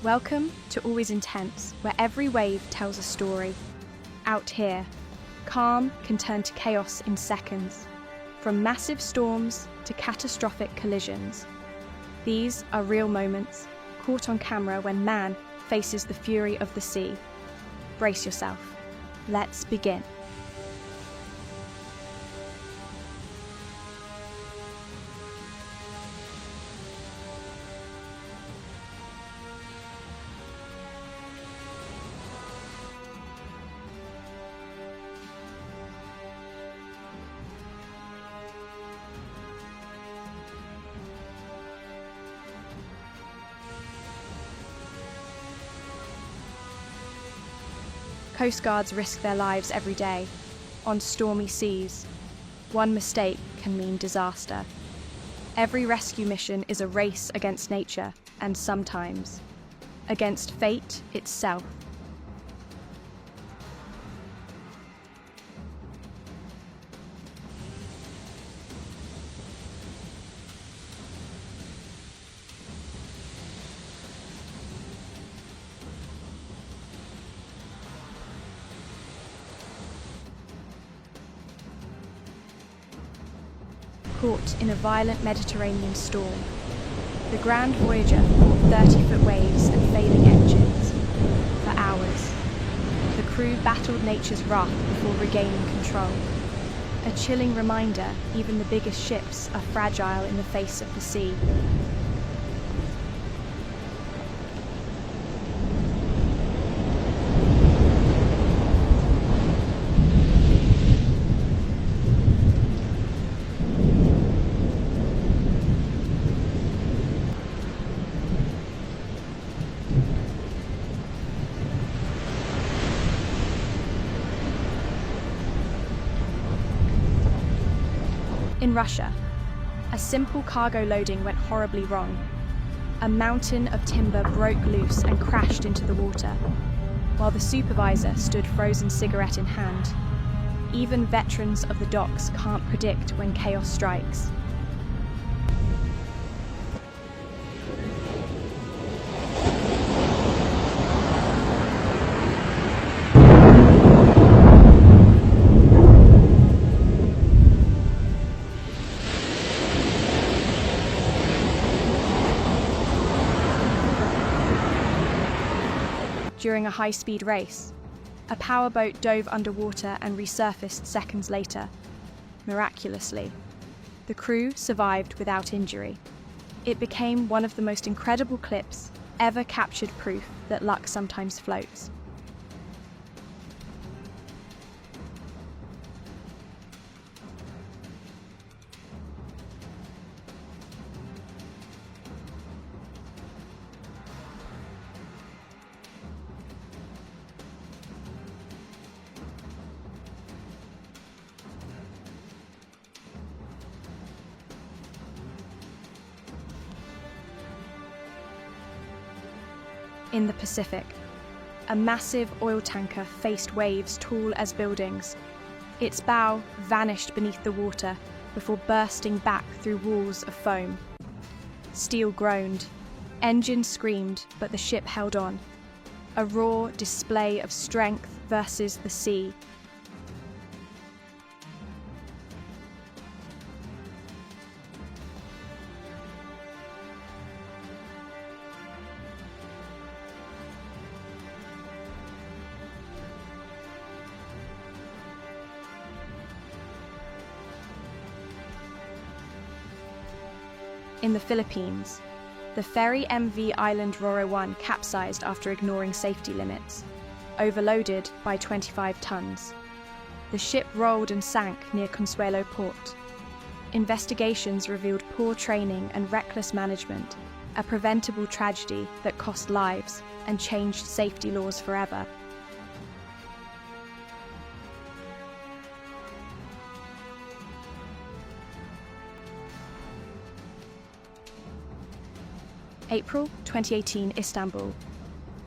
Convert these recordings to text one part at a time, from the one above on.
Welcome to Always Intense, where every wave tells a story. Out here, calm can turn to chaos in seconds, from massive storms to catastrophic collisions. These are real moments, caught on camera when man faces the fury of the sea. Brace yourself. Let's begin. Coast guards risk their lives every day, on stormy seas. One mistake can mean disaster. Every rescue mission is a race against nature, and sometimes against fate itself. Caught in a violent Mediterranean storm, the Grand Voyager fought 30-foot waves and failing engines. For hours, the crew battled nature's wrath before regaining control. A chilling reminder, even the biggest ships are fragile in the face of the sea. In Russia, a simple cargo loading went horribly wrong. A mountain of timber broke loose and crashed into the water, while the supervisor stood frozen cigarette in hand. Even veterans of the docks can't predict when chaos strikes. During a high-speed race, a powerboat dove underwater and resurfaced seconds later. Miraculously, the crew survived without injury. It became one of the most incredible clips ever captured, proof that luck sometimes floats. In the Pacific, a massive oil tanker faced waves tall as buildings. Its bow vanished beneath the water before bursting back through walls of foam. Steel groaned, engines screamed, but the ship held on. A raw display of strength versus the sea. In the Philippines, the ferry MV Island Roro 1 capsized after ignoring safety limits, overloaded by 25 tons. The ship rolled and sank near Consuelo Port. Investigations revealed poor training and reckless management, a preventable tragedy that cost lives and changed safety laws forever. April 2018, Istanbul.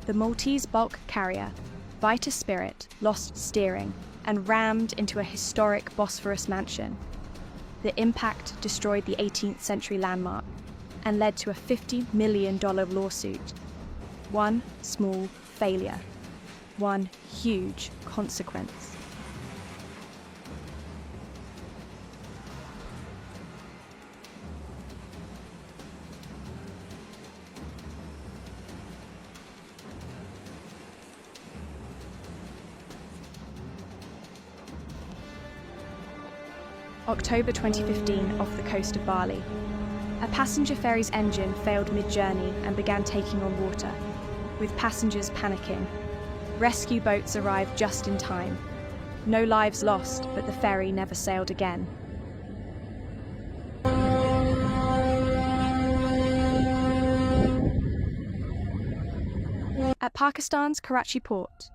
The Maltese bulk carrier, Vita Spirit, lost steering and rammed into a historic Bosphorus mansion. The impact destroyed the 18th century landmark and led to a $50 million lawsuit. One small failure, one huge consequence. October 2015, off the coast of Bali. A passenger ferry's engine failed mid-journey and began taking on water, with passengers panicking. Rescue boats arrived just in time. No lives lost, but the ferry never sailed again. At Pakistan's Karachi port,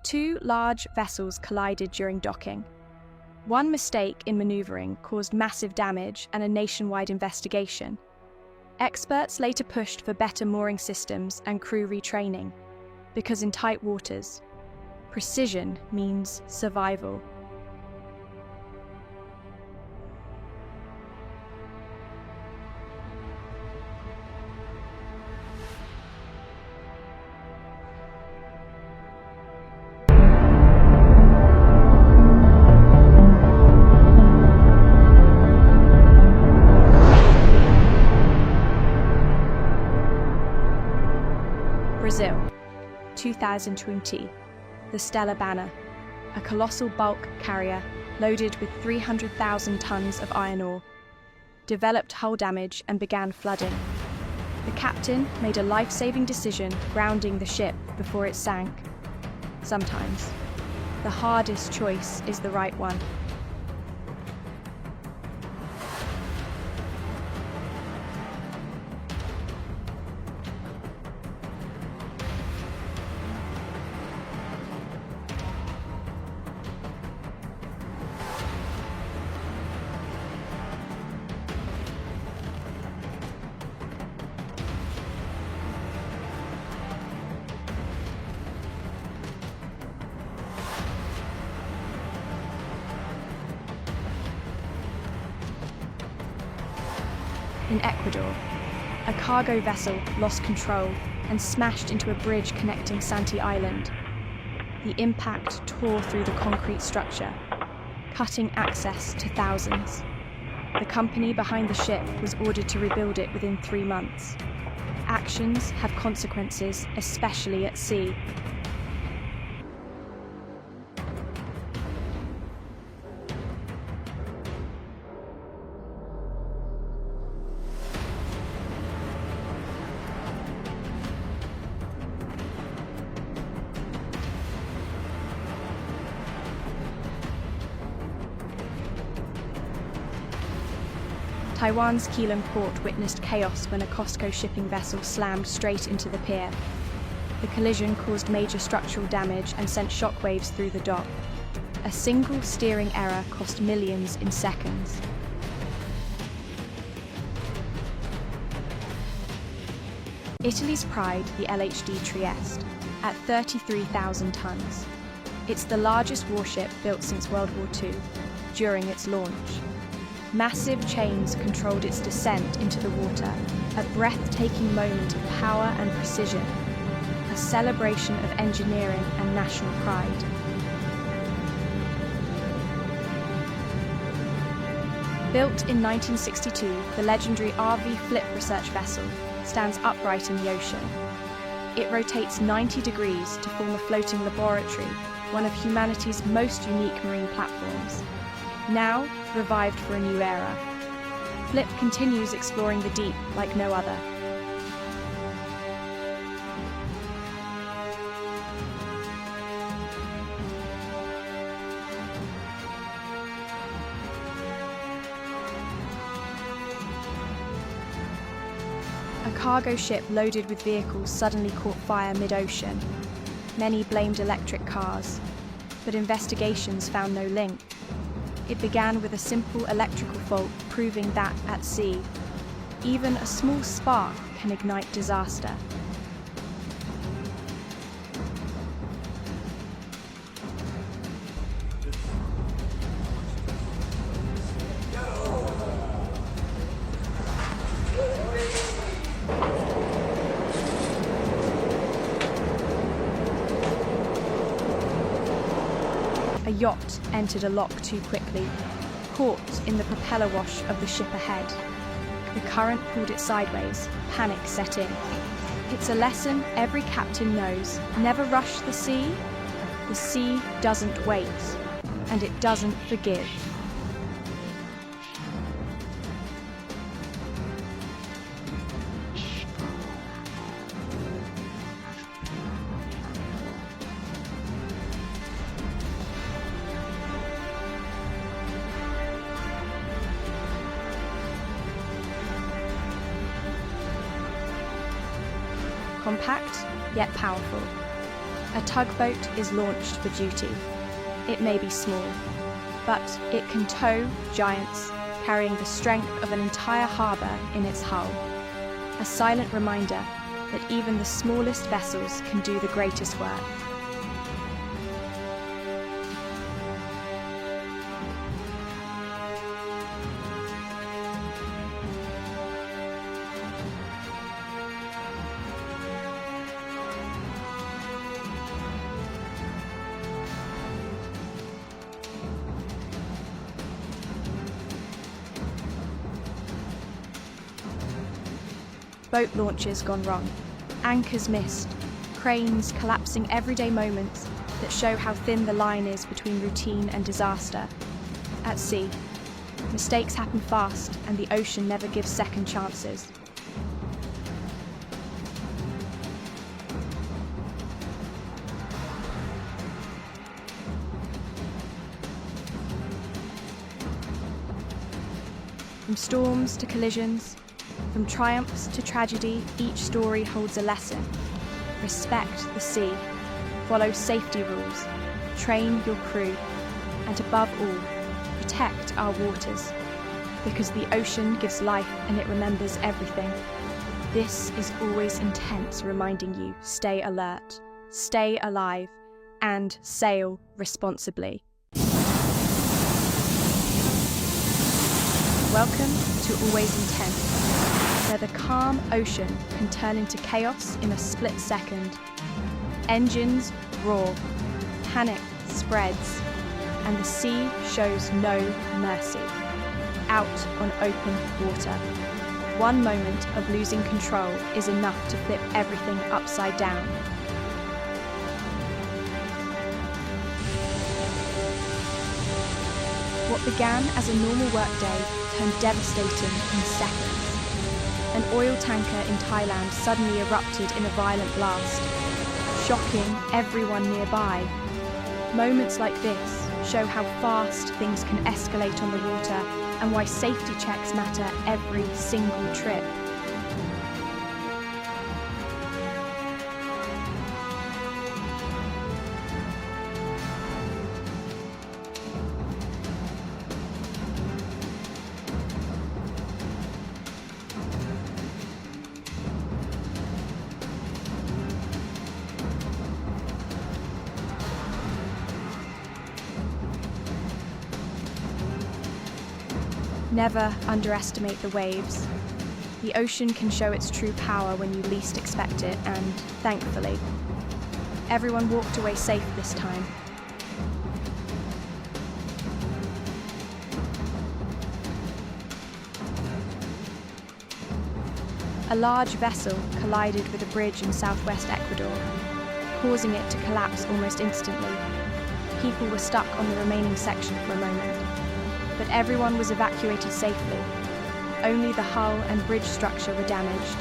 two large vessels collided during docking. One mistake in maneuvering caused massive damage and a nationwide investigation. Experts later pushed for better mooring systems and crew retraining, because in tight waters, precision means survival. Brazil, 2020, the Stella Banner, a colossal bulk carrier loaded with 300,000 tons of iron ore, developed hull damage and began flooding. The captain made a life-saving decision, grounding the ship before it sank. Sometimes, the hardest choice is the right one. In Ecuador, a cargo vessel lost control and smashed into a bridge connecting Santi Island. The impact tore through the concrete structure, cutting access to thousands. The company behind the ship was ordered to rebuild it within 3 months. Actions have consequences, especially at sea. Taiwan's Keelung port witnessed chaos when a COSCO shipping vessel slammed straight into the pier. The collision caused major structural damage and sent shockwaves through the dock. A single steering error cost millions in seconds. Italy's pride, the LHD Trieste, at 33,000 tons. It's the largest warship built since World War II, during its launch. Massive chains controlled its descent into the water, a breathtaking moment of power and precision, a celebration of engineering and national pride. Built in 1962, the legendary RV Flip research vessel stands upright in the ocean. It rotates 90 degrees to form a floating laboratory, one of humanity's most unique marine platforms. Now, revived for a new era, Flip continues exploring the deep like no other. A cargo ship loaded with vehicles suddenly caught fire mid-ocean. Many blamed electric cars, but investigations found no link. It began with a simple electrical fault, proving that, at sea, even a small spark can ignite disaster. yacht entered a lock too quickly, caught in the propeller wash of the ship ahead. The current pulled it sideways, panic set in. It's a lesson every captain knows. Never rush the sea. The sea doesn't wait, and it doesn't forgive. Compact, yet powerful. A tugboat is launched for duty. It may be small, but it can tow giants, carrying the strength of an entire harbour in its hull. A silent reminder that even the smallest vessels can do the greatest work. Boat launches gone wrong, anchors missed, cranes collapsing everyday moments that show how thin the line is between routine and disaster. At sea, mistakes happen fast and the ocean never gives second chances. From storms to collisions, from triumphs to tragedy, each story holds a lesson. Respect the sea, follow safety rules, train your crew, and above all, protect our waters, because the ocean gives life and it remembers everything. This is always intense, reminding you, stay alert, stay alive, and sail responsibly. Welcome to Always Intense, where the calm ocean can turn into chaos in a split second. Engines roar, panic spreads, and the sea shows no mercy. Out on open water, one moment of losing control is enough to flip everything upside down. What began as a normal workday turned devastating in seconds. An oil tanker in Thailand suddenly erupted in a violent blast, shocking everyone nearby. Moments like this show how fast things can escalate on the water and why safety checks matter every single trip. Never underestimate the waves. The ocean can show its true power when you least expect it, and thankfully, everyone walked away safe this time. A large vessel collided with a bridge in southwest Ecuador, causing it to collapse almost instantly. People were stuck on the remaining section for a moment, but everyone was evacuated safely. Only the hull and bridge structure were damaged.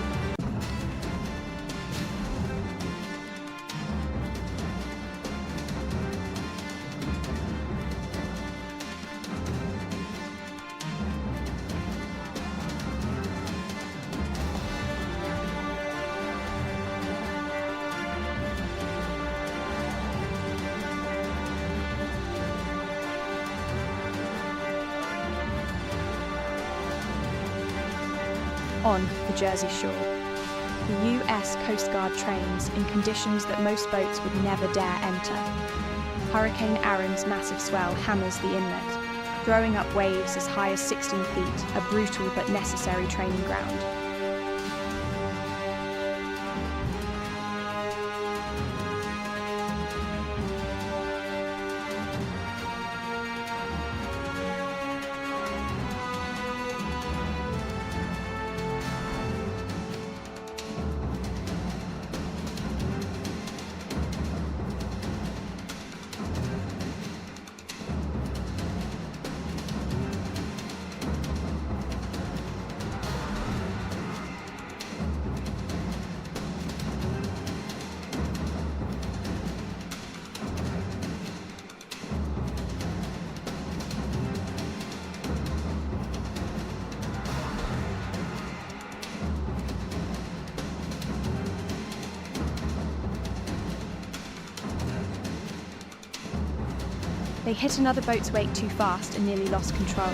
On the Jersey Shore, the US Coast Guard trains in conditions that most boats would never dare enter. Hurricane Aaron's massive swell hammers the inlet, throwing up waves as high as 16 feet, a brutal but necessary training ground. They hit another boat's wake too fast and nearly lost control.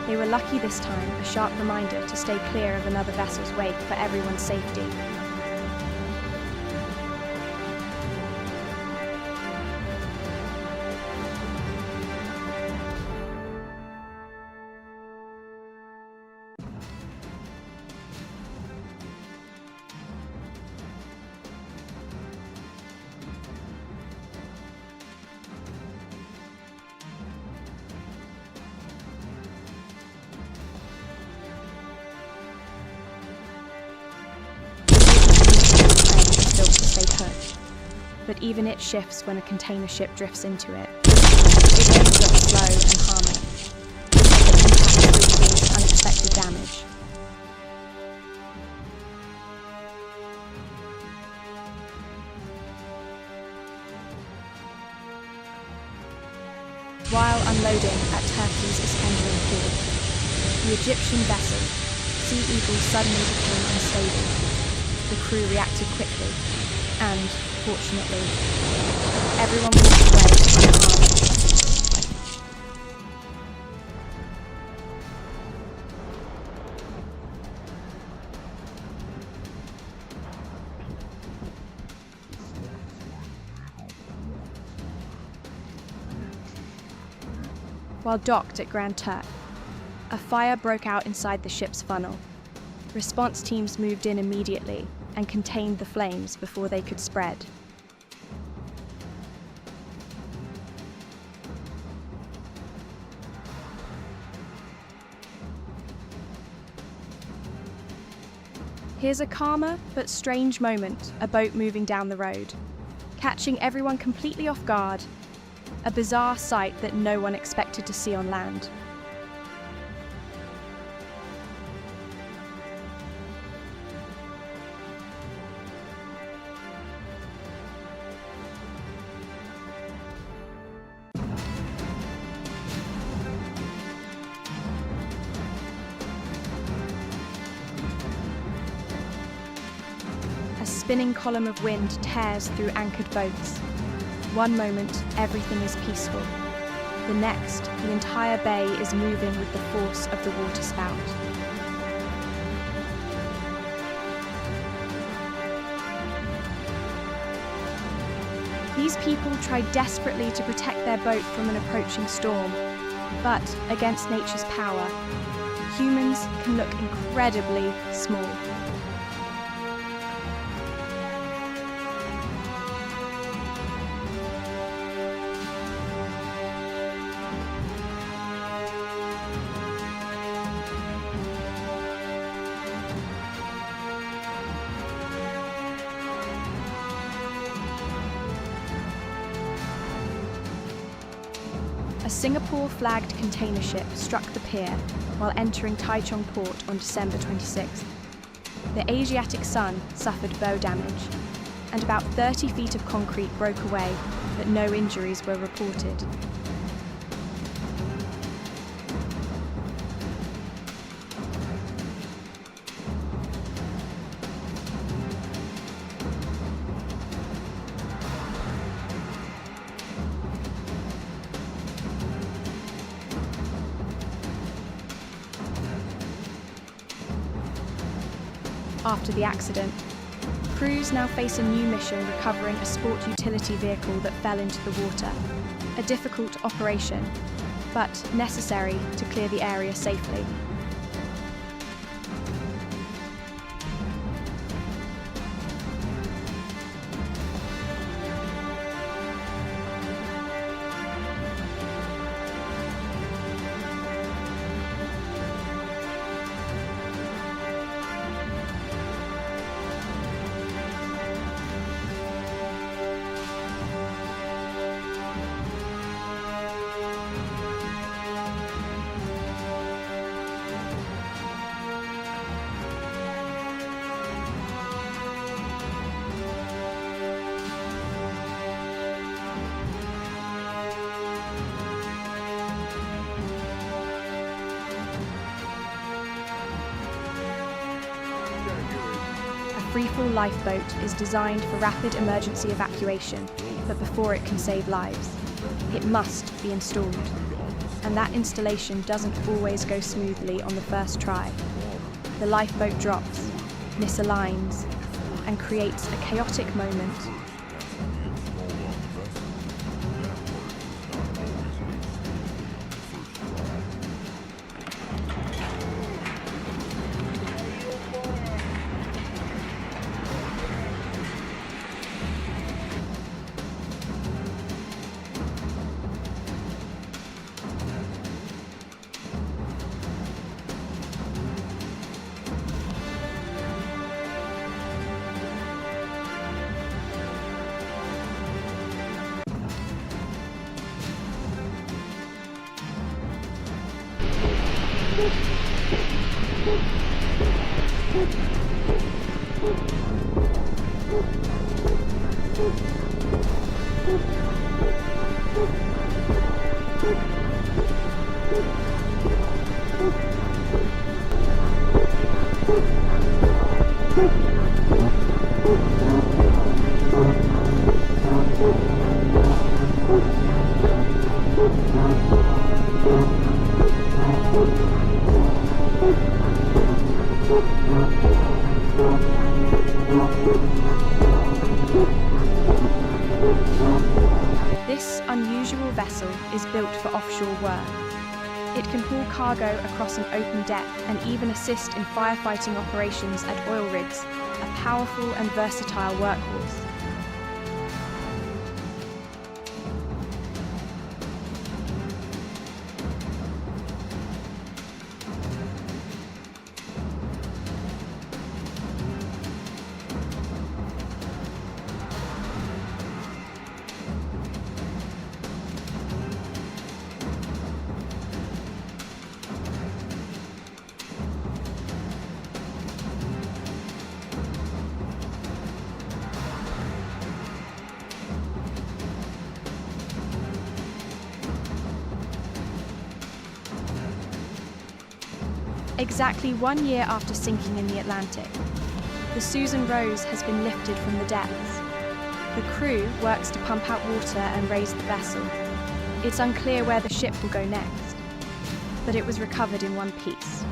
They were lucky this time, a sharp reminder to stay clear of another vessel's wake for everyone's safety. But even it shifts when a container ship drifts into it. It may look slow and harmless, but the impact will cause unexpected damage. While unloading at Turkey's Iskenderiye port, the Egyptian vessel, Sea Eagle, suddenly became unstable. The crew reacted quickly, and, fortunately, everyone walked away unharmed. While docked at Grand Turk, a fire broke out inside the ship's funnel. Response teams moved in immediately and contained the flames before they could spread. Here's a calmer but strange moment, a boat moving down the road, catching everyone completely off guard, a bizarre sight that no one expected to see on land. A spinning column of wind tears through anchored boats. One moment, everything is peaceful. The next, the entire bay is moving with the force of the waterspout. These people try desperately to protect their boat from an approaching storm, but against nature's power, humans can look incredibly small. A Singapore-flagged container ship struck the pier while entering Taichung port on December 26th. The Asiatic Sun suffered bow damage, and about 30 feet of concrete broke away, but no injuries were reported. After the accident, crews now face a new mission recovering a sport utility vehicle that fell into the water. A difficult operation, but necessary to clear the area safely. A freefall lifeboat is designed for rapid emergency evacuation, but before it can save lives, it must be installed. And that installation doesn't always go smoothly on the first try. The lifeboat drops, misaligns, and creates a chaotic moment. This unusual vessel is built for offshore work. It can haul cargo across an open deck and even assist in firefighting operations at oil rigs, a powerful and versatile workhorse. Exactly 1 year after sinking in the Atlantic, the Susan Rose has been lifted from the depths. The crew works to pump out water and raise the vessel. It's unclear where the ship will go next, but it was recovered in one piece.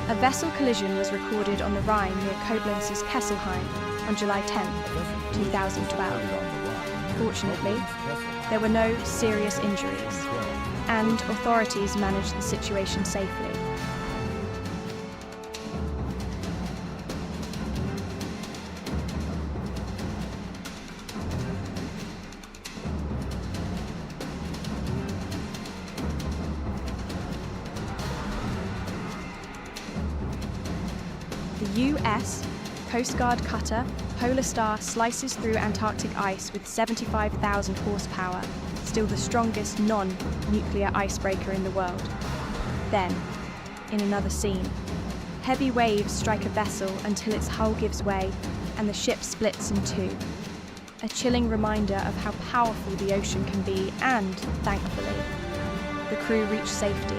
A vessel collision was recorded on the Rhine near Koblenz's Kesselheim on July 10, 2012. Fortunately, there were no serious injuries, and authorities managed the situation safely. The US Coast Guard cutter Polar Star slices through Antarctic ice with 75,000 horsepower, still the strongest non-nuclear icebreaker in the world. Then, in another scene, heavy waves strike a vessel until its hull gives way and the ship splits in two. A chilling reminder of how powerful the ocean can be and, thankfully, the crew reach safety.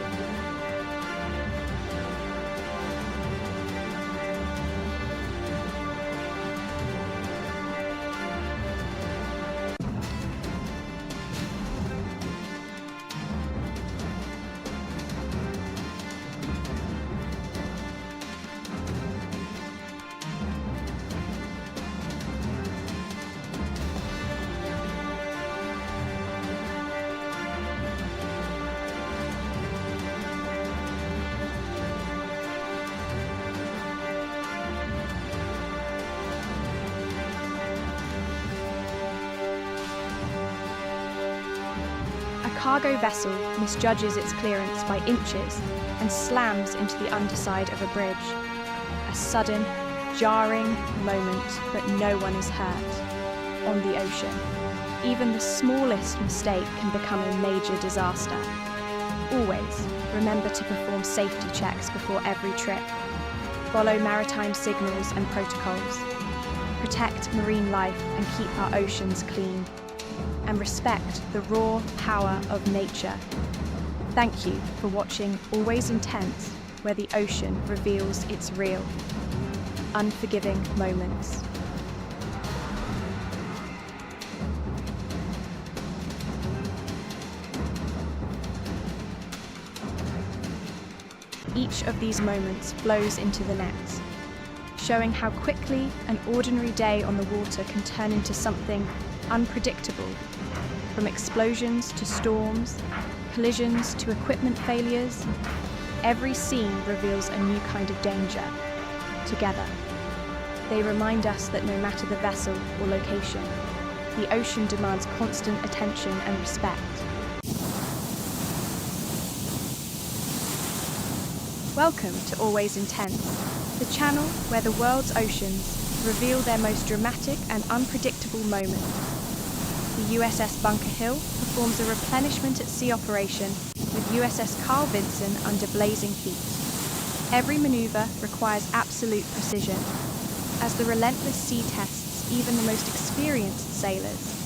cargo vessel misjudges its clearance by inches and slams into the underside of a bridge. A sudden, jarring moment, but no one is hurt. On the ocean, even the smallest mistake can become a major disaster. Always remember to perform safety checks before every trip. Follow maritime signals and protocols. Protect marine life and keep our oceans clean. And respect the raw power of nature. Thank you for watching Always Intense, where the ocean reveals its real, unforgiving moments. Each of these moments flows into the next, showing how quickly an ordinary day on the water can turn into something unpredictable, from explosions to storms, collisions to equipment failures. Every scene reveals a new kind of danger. Together, they remind us that no matter the vessel or location, the ocean demands constant attention and respect. Welcome to Always Intense, the channel where the world's oceans reveal their most dramatic and unpredictable moments. The USS Bunker Hill performs a replenishment at sea operation with USS Carl Vinson under blazing heat. Every maneuver requires absolute precision, as the relentless sea tests even the most experienced sailors.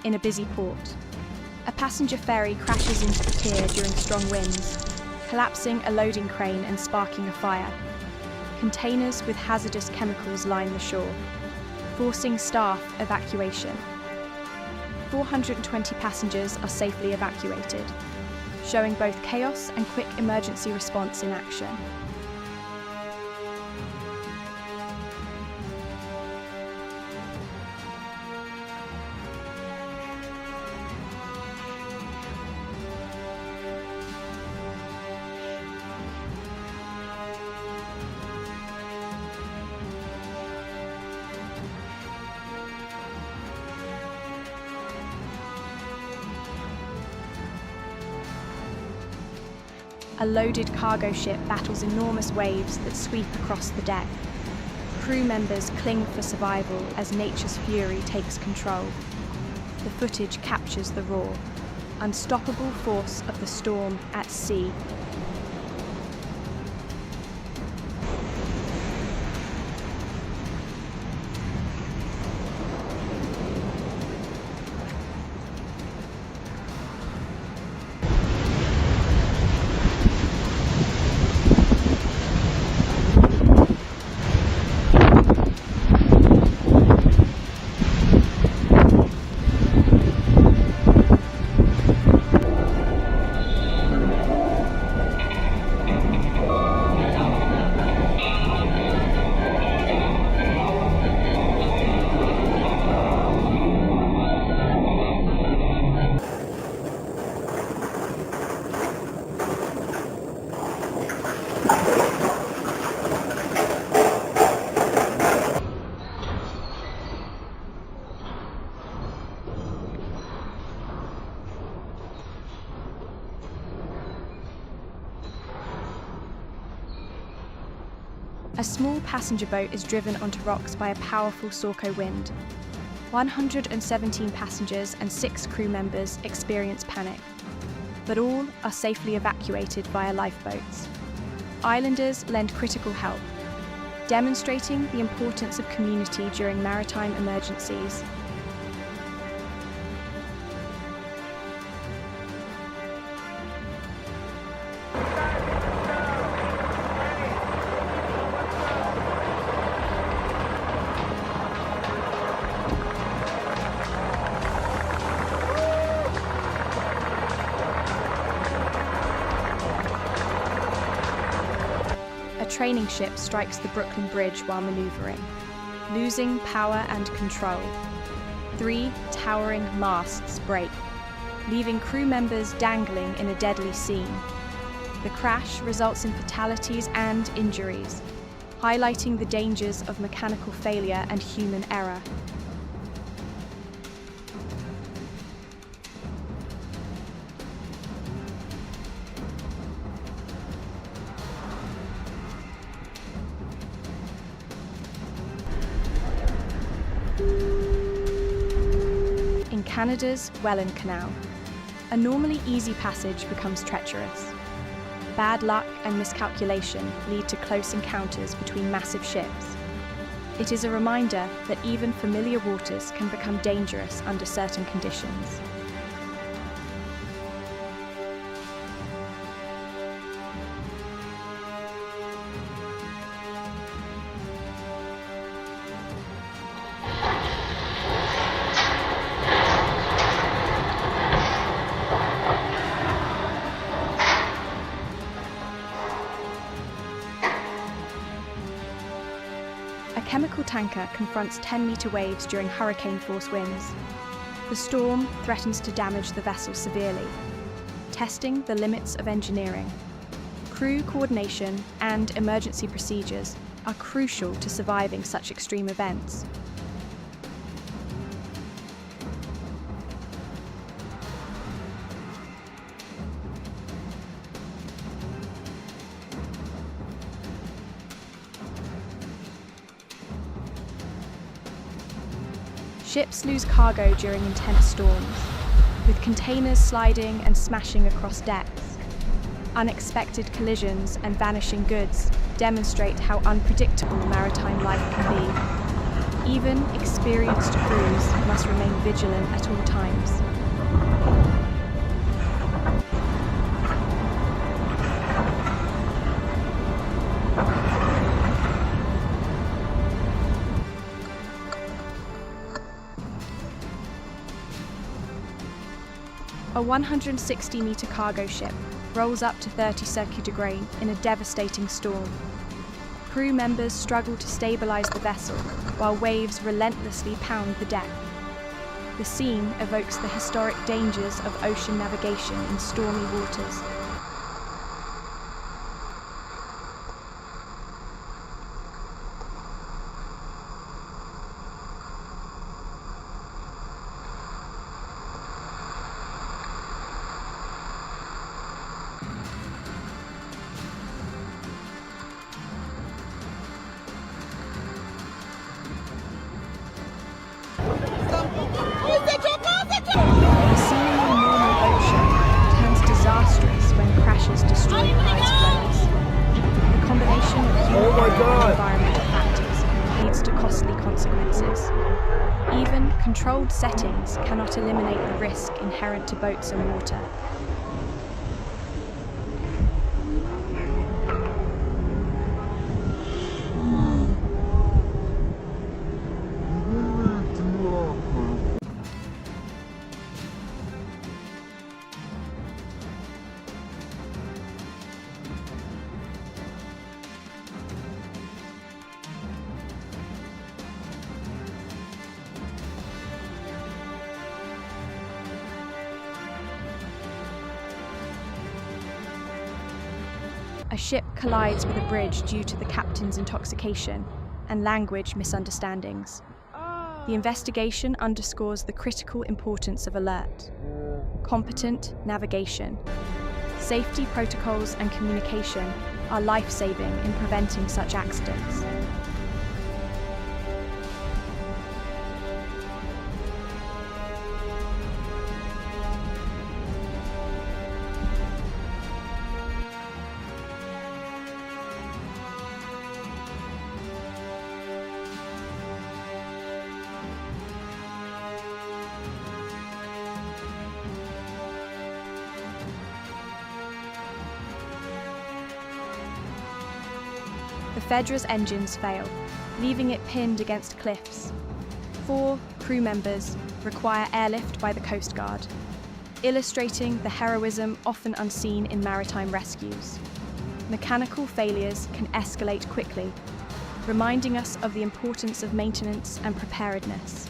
In a busy port, a passenger ferry crashes into the pier during strong winds, collapsing a loading crane and sparking a fire. Containers with hazardous chemicals line the shore, forcing staff evacuation. 420 passengers are safely evacuated, showing both chaos and quick emergency response in action. A loaded cargo ship battles enormous waves that sweep across the deck. Crew members cling for survival as nature's fury takes control. The footage captures the raw, unstoppable force of the storm at sea. A small passenger boat is driven onto rocks by a powerful Sorco wind. 117 passengers and 6 crew members experience panic, but all are safely evacuated via lifeboats. Islanders lend critical help, demonstrating the importance of community during maritime emergencies. A training ship strikes the Brooklyn Bridge while maneuvering, losing power and control. 3 towering masts break, leaving crew members dangling in a deadly scene. The crash results in fatalities and injuries, highlighting the dangers of mechanical failure and human error. In Canada's Welland Canal, a normally easy passage becomes treacherous. Bad luck and miscalculation lead to close encounters between massive ships. It is a reminder that even familiar waters can become dangerous under certain conditions. A chemical tanker confronts 10-meter waves during hurricane-force winds. The storm threatens to damage the vessel severely, testing the limits of engineering. Crew coordination and emergency procedures are crucial to surviving such extreme events. Ships lose cargo during intense storms, with containers sliding and smashing across decks. Unexpected collisions and vanishing goods demonstrate how unpredictable maritime life can be. Even experienced crews must remain vigilant at all times. A 160-meter cargo ship rolls up to 30 centigrade in a devastating storm. Crew members struggle to stabilize the vessel while waves relentlessly pound the deck. The scene evokes the historic dangers of ocean navigation in stormy waters. The seemingly normal ocean turns disastrous when crashes destroy prized floats. The combination of human error and environmental factors leads to costly consequences. Even controlled settings cannot eliminate the risk inherent to boats and water. A ship collides with a bridge due to the captain's intoxication and language misunderstandings. The investigation underscores the critical importance of alert, competent navigation. Safety protocols and communication are life-saving in preventing such accidents. The Fedra's engines fail, leaving it pinned against cliffs. 4 crew members require airlift by the Coast Guard, illustrating the heroism often unseen in maritime rescues. Mechanical failures can escalate quickly, reminding us of the importance of maintenance and preparedness.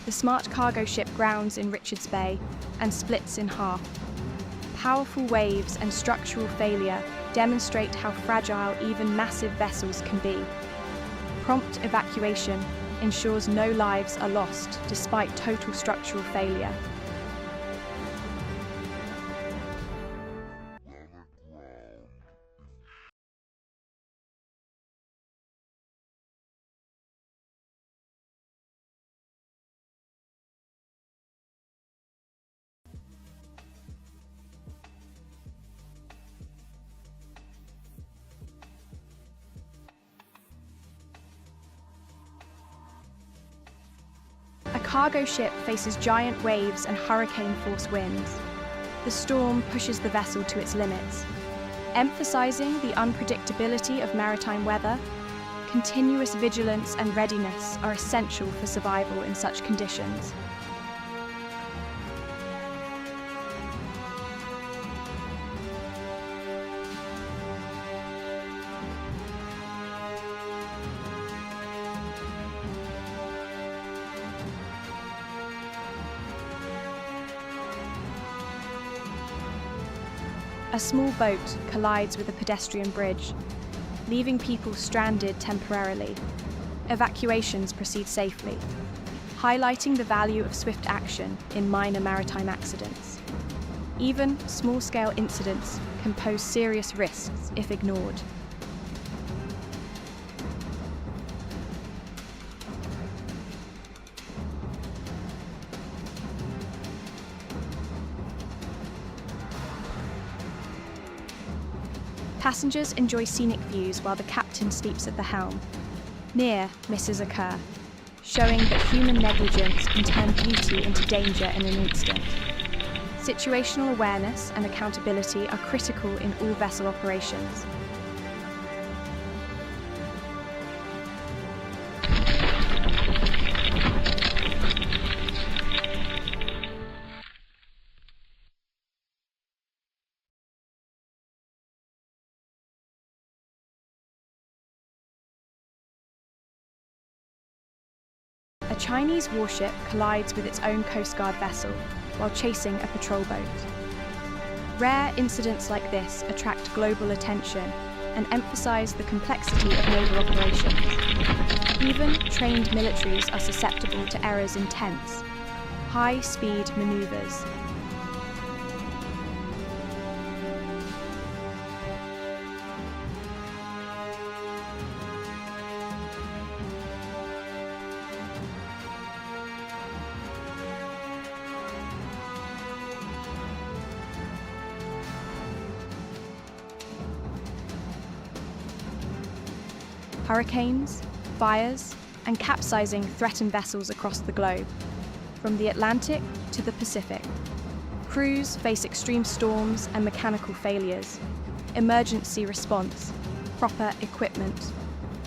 The smart cargo ship grounds in Richards Bay and splits in half. Powerful waves and structural failure demonstrate how fragile even massive vessels can be. Prompt evacuation ensures no lives are lost despite total structural failure. A cargo ship faces giant waves and hurricane-force winds. The storm pushes the vessel to its limits. Emphasizing the unpredictability of maritime weather, continuous vigilance and readiness are essential for survival in such conditions. A small boat collides with a pedestrian bridge, leaving people stranded temporarily. Evacuations proceed safely, highlighting the value of swift action in minor maritime accidents. Even small-scale incidents can pose serious risks if ignored. Passengers enjoy scenic views while the captain sleeps at the helm. Near misses occur, showing that human negligence can turn beauty into danger in an instant. Situational awareness and accountability are critical in all vessel operations. A Chinese warship collides with its own Coast Guard vessel while chasing a patrol boat. Rare incidents like this attract global attention and emphasize the complexity of naval operations. Even trained militaries are susceptible to errors in tense, high-speed maneuvers. Hurricanes, fires, and capsizing threaten vessels across the globe, from the Atlantic to the Pacific. Crews face extreme storms and mechanical failures, emergency response, proper equipment,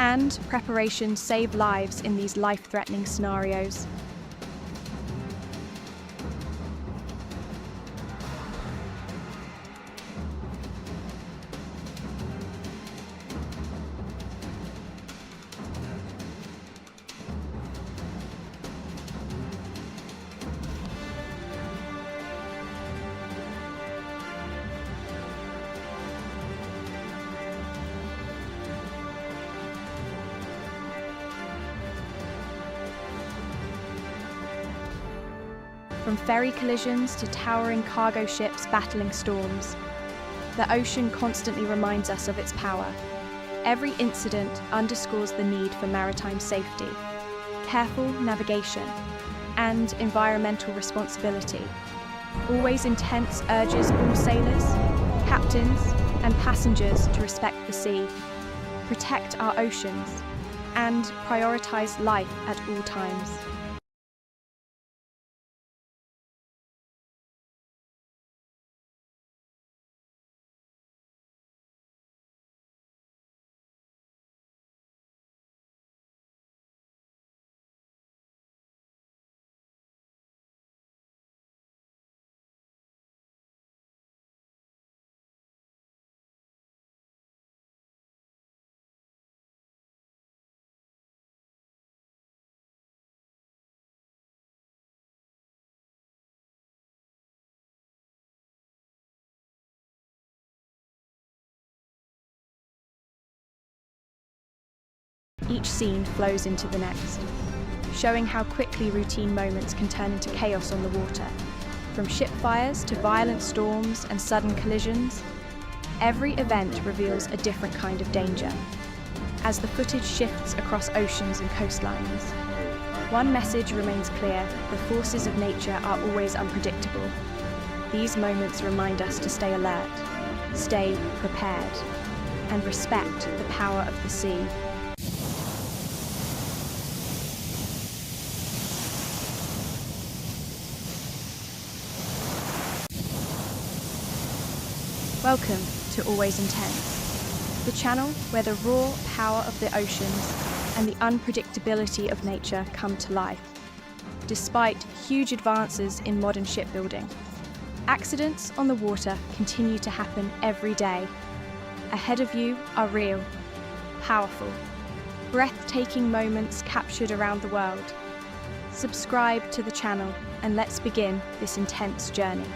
and preparation save lives in these life-threatening scenarios. From ferry collisions to towering cargo ships battling storms, the ocean constantly reminds us of its power. Every incident underscores the need for maritime safety, careful navigation, and environmental responsibility. Always intense urges all sailors, captains, and passengers to respect the sea, protect our oceans, and prioritize life at all times. each scene flows into the next, showing how quickly routine moments can turn into chaos on the water. From ship fires to violent storms and sudden collisions, every event reveals a different kind of danger. As the footage shifts across oceans and coastlines, one message remains clear: the forces of nature are always unpredictable. These moments remind us to stay alert, stay prepared, and respect the power of the sea. Welcome to Always Intense, the channel where the raw power of the oceans and the unpredictability of nature come to life. Despite huge advances in modern shipbuilding, accidents on the water continue to happen every day. Ahead of you are real, powerful, breathtaking moments captured around the world. Subscribe to the channel and let's begin this intense journey.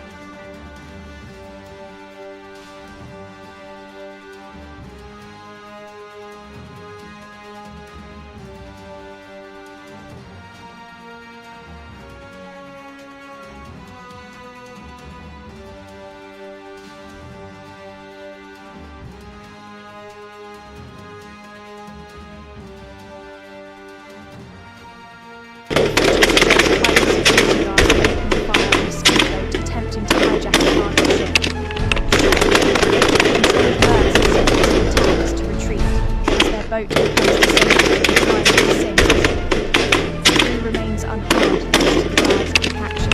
Attempting to hijack a cargo ship. Controlled bursts sent attackers to retreat as their boat becomes disabled and finally sinks. The crew remains unharmed thanks to the guard's quick action.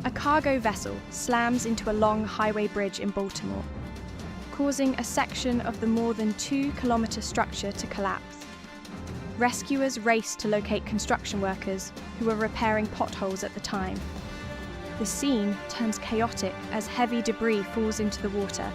A cargo vessel slams into a long highway bridge in Baltimore, causing a section of the more than 2-kilometer structure to collapse. Rescuers race to locate construction workers who were repairing potholes at the time. The scene turns chaotic as heavy debris falls into the water.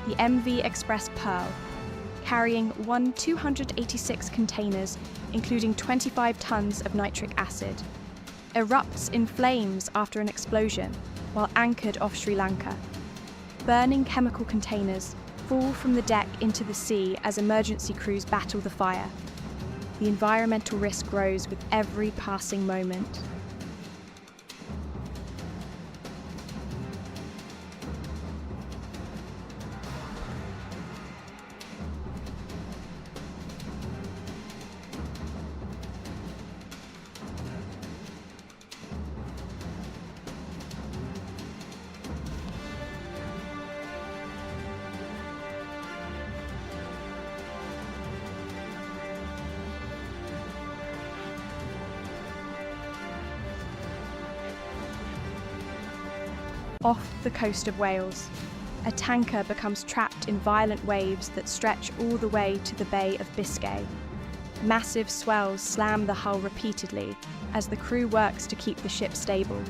The MV Express Pearl, carrying 286 containers, including 25 tons of nitric acid, erupts in flames after an explosion while anchored off Sri Lanka. Burning chemical containers fall from the deck into the sea as emergency crews battle the fire. The environmental risk grows with every passing moment. Off the coast of Wales, a tanker becomes trapped in violent waves that stretch all the way to the Bay of Biscay. Massive swells slam the hull repeatedly as the crew works to keep the ship stable.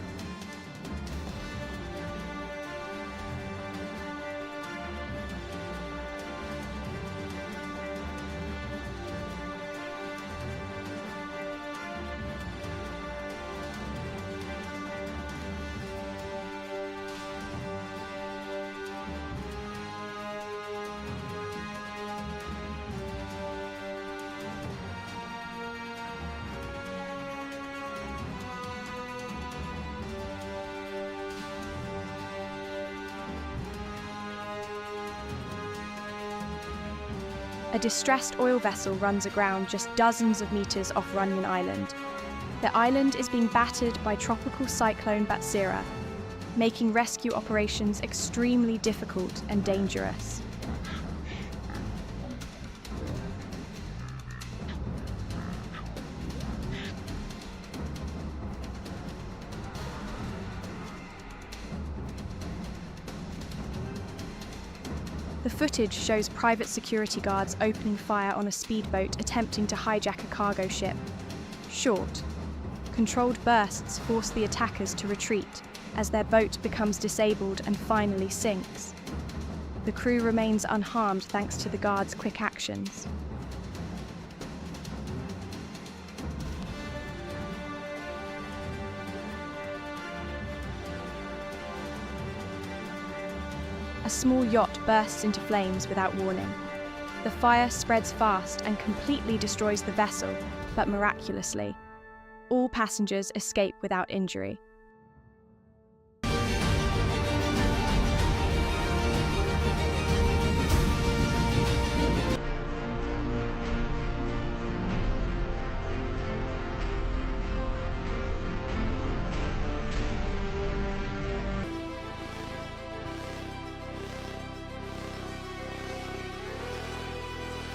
A distressed oil vessel runs aground just dozens of meters off Runyon Island. The island is being battered by tropical cyclone Batsira, making rescue operations extremely difficult and dangerous. The footage shows private security guards opening fire on a speedboat attempting to hijack a cargo ship. Short, controlled bursts force the attackers to retreat as their boat becomes disabled and finally sinks. The crew remains unharmed thanks to the guards' quick actions. A small yacht bursts into flames without warning. The fire spreads fast and completely destroys the vessel, but miraculously, all passengers escape without injury.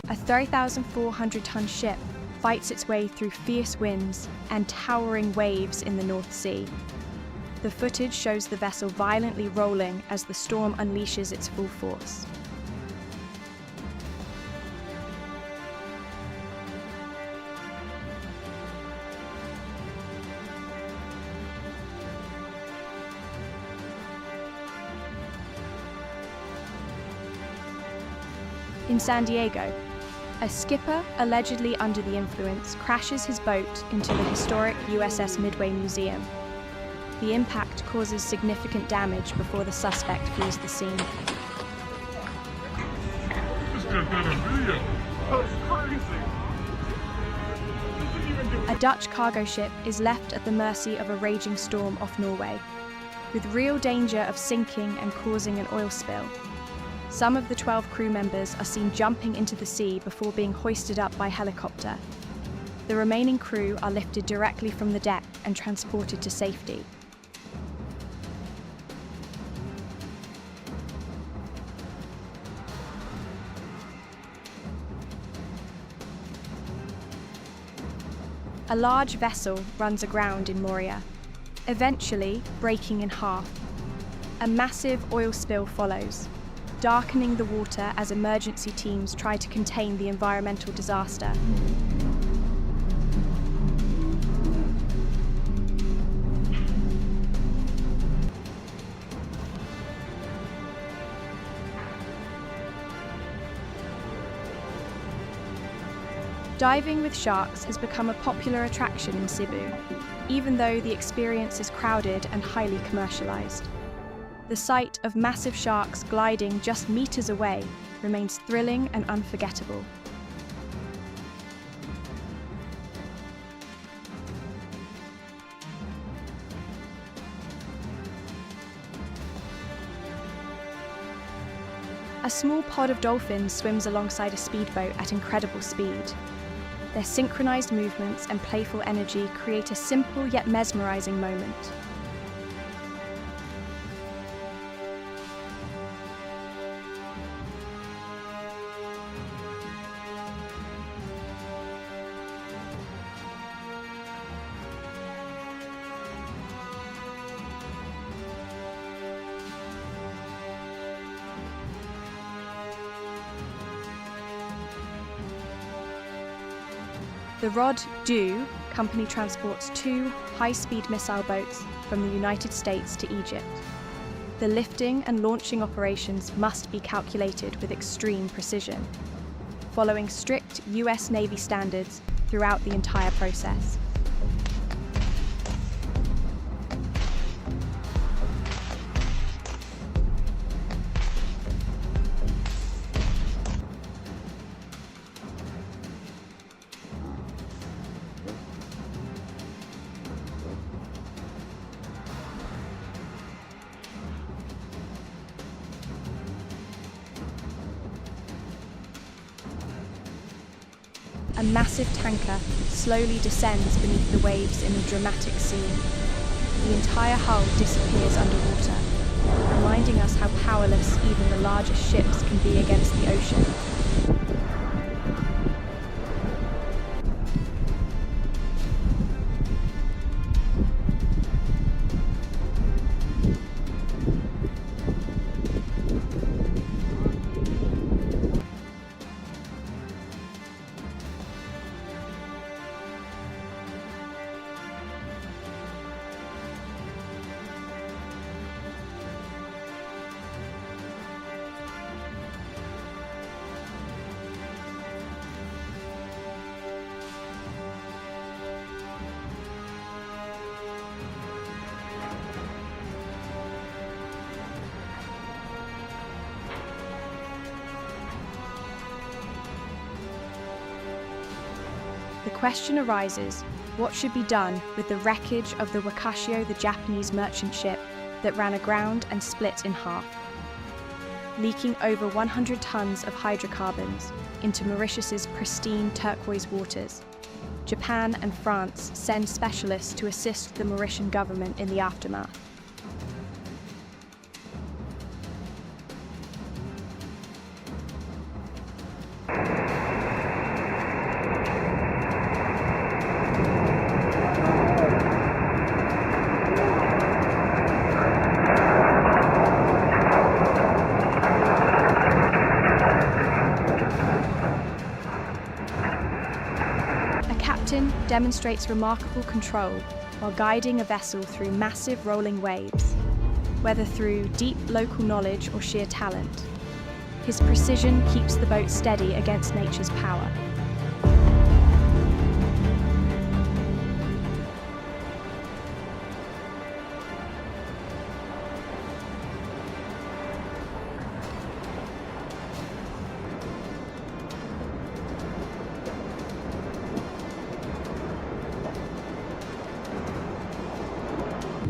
A 30,400-ton ship fights its way through fierce winds and towering waves in the North Sea. The footage shows the vessel violently rolling as the storm unleashes its full force. In San Diego, a skipper, allegedly under the influence, crashes his boat into the historic USS Midway Museum. The impact causes significant damage before the suspect flees the scene. Just got that on video. That was crazy. A Dutch cargo ship is left at the mercy of a raging storm off Norway, with real danger of sinking and causing an oil spill. Some of the 12 crew members are seen jumping into the sea before being hoisted up by helicopter. The remaining crew are lifted directly from the deck and transported to safety. A large vessel runs aground in Moria, eventually breaking in half. A massive oil spill follows, darkening the water as emergency teams try to contain the environmental disaster. Diving with sharks has become a popular attraction in Cebu, even though the experience is crowded and highly commercialized. The sight of massive sharks gliding just meters away remains thrilling and unforgettable. A small pod of dolphins swims alongside a speedboat at incredible speed. Their synchronized movements and playful energy create a simple yet mesmerizing moment. The Rod Do company transports 2 high-speed missile boats from the United States to Egypt. The lifting and launching operations must be calculated with extreme precision, following strict US Navy standards throughout the entire process. A massive tanker slowly descends beneath the waves in a dramatic scene. The entire hull disappears underwater, reminding us how powerless even the largest ships can be against the ocean. The question arises, what should be done with the wreckage of the Wakashio, the Japanese merchant ship that ran aground and split in half, leaking over 100 tons of hydrocarbons into Mauritius's pristine turquoise waters? Japan and France send specialists to assist the Mauritian government in the aftermath. Demonstrates remarkable control while guiding a vessel through massive rolling waves, whether through deep local knowledge or sheer talent. His precision keeps the boat steady against nature's power.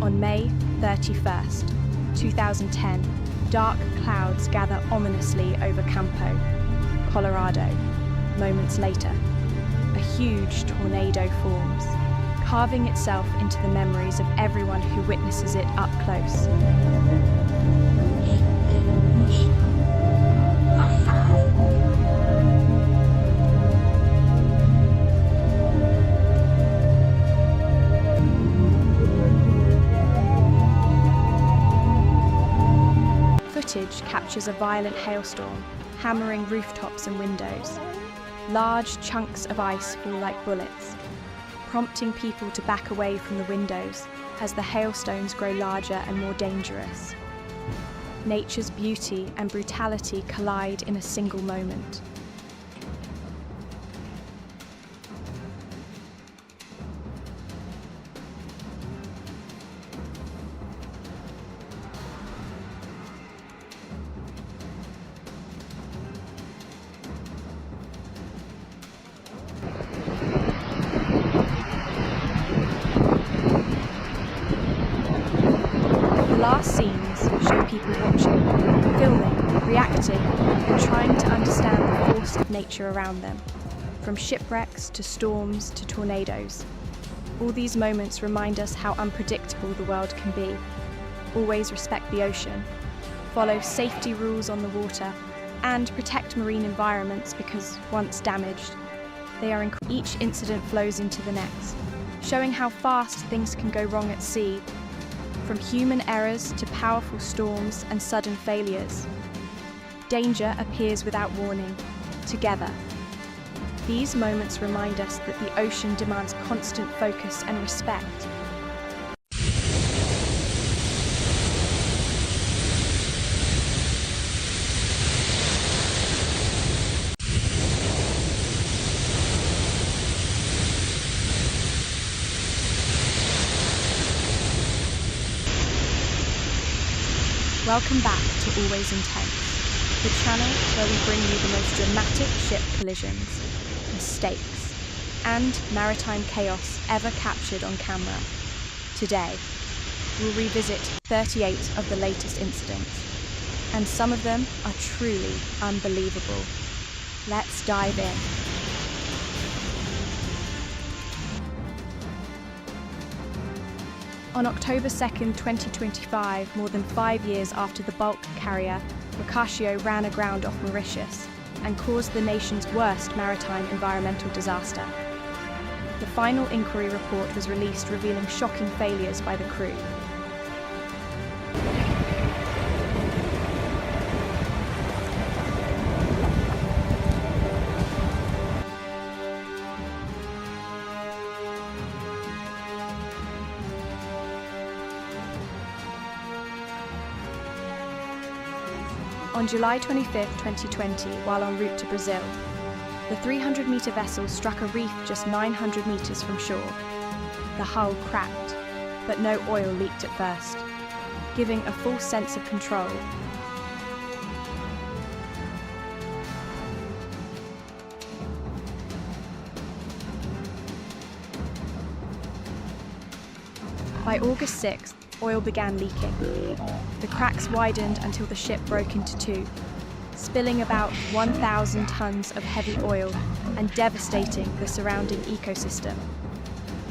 On May 31st, 2010, dark clouds gather ominously over Campo, Colorado. Moments later, a huge tornado forms, carving itself into the memories of everyone who witnesses it up close. Footage captures a violent hailstorm, hammering rooftops and windows. Large chunks of ice fall like bullets, prompting people to back away from the windows as the hailstones grow larger and more dangerous. Nature's beauty and brutality collide in a single moment. The last scenes show people watching, filming, reacting, and trying to understand the force of nature around them, from shipwrecks to storms to tornadoes. All these moments remind us how unpredictable the world can be. Always respect the ocean, follow safety rules on the water, and protect marine environments because, once damaged, they are each incident flows into the next, showing how fast things can go wrong at sea, from human errors to powerful storms and sudden failures. Danger appears without warning, together. These moments remind us that the ocean demands constant focus and respect. Welcome back to Always Intense, the channel where we bring you the most dramatic ship collisions, mistakes, and maritime chaos ever captured on camera. Today, we'll revisit 38 of the latest incidents, and some of them are truly unbelievable. Let's dive in. On October 2, 2025, more than 5 years after the bulk carrier Merciless ran aground off Mauritius and caused the nation's worst maritime environmental disaster. The final inquiry report was released, revealing shocking failures by the crew. On July 25, 2020, while en route to Brazil, the 300-metre vessel struck a reef just 900 metres from shore. The hull cracked, but no oil leaked at first, giving a false sense of control. By August 6th, oil began leaking. The cracks widened until the ship broke into two, spilling about 1,000 tons of heavy oil and devastating the surrounding ecosystem.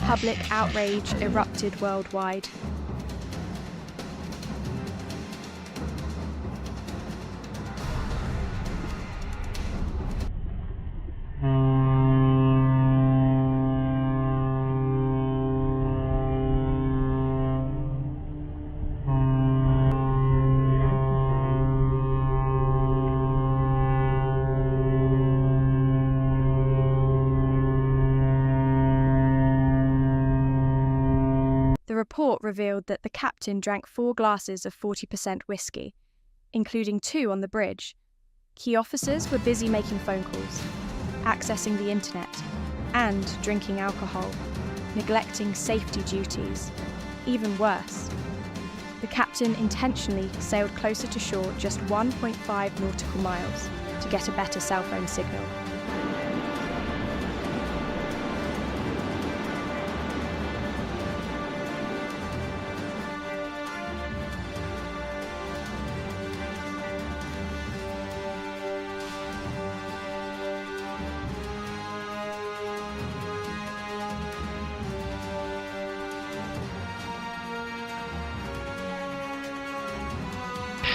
Public outrage erupted worldwide. The report revealed that the captain drank 4 glasses of 40% whiskey, including 2 on the bridge. Key officers were busy making phone calls, accessing the internet, and drinking alcohol, neglecting safety duties. Even worse, the captain intentionally sailed closer to shore just 1.5 nautical miles to get a better cell phone signal.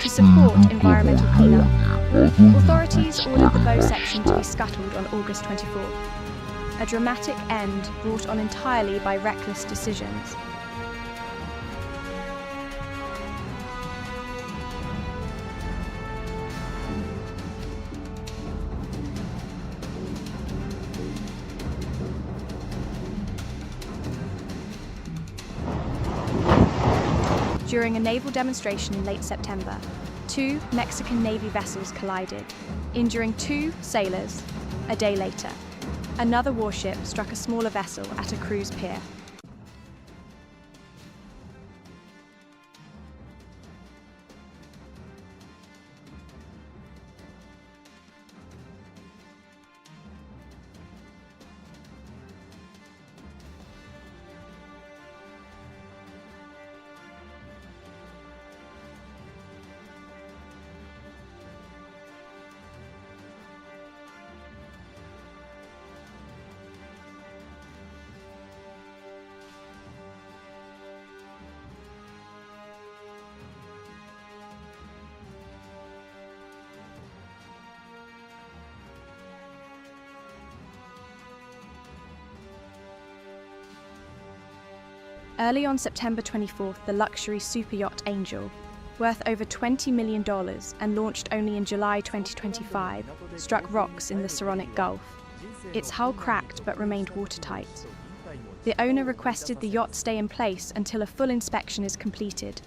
To support environmental cleanup, authorities ordered the bow section to be scuttled on August 24th, a dramatic end brought on entirely by reckless decisions. During a naval demonstration in late September, 2 Mexican Navy vessels collided, injuring 2 sailors. A day later, another warship struck a smaller vessel at a cruise pier. Early on September 24th, the luxury superyacht Angel, worth over $20 million and launched only in July 2025, struck rocks in the Saronic Gulf. Its hull cracked but remained watertight. The owner requested the yacht stay in place until a full inspection is completed.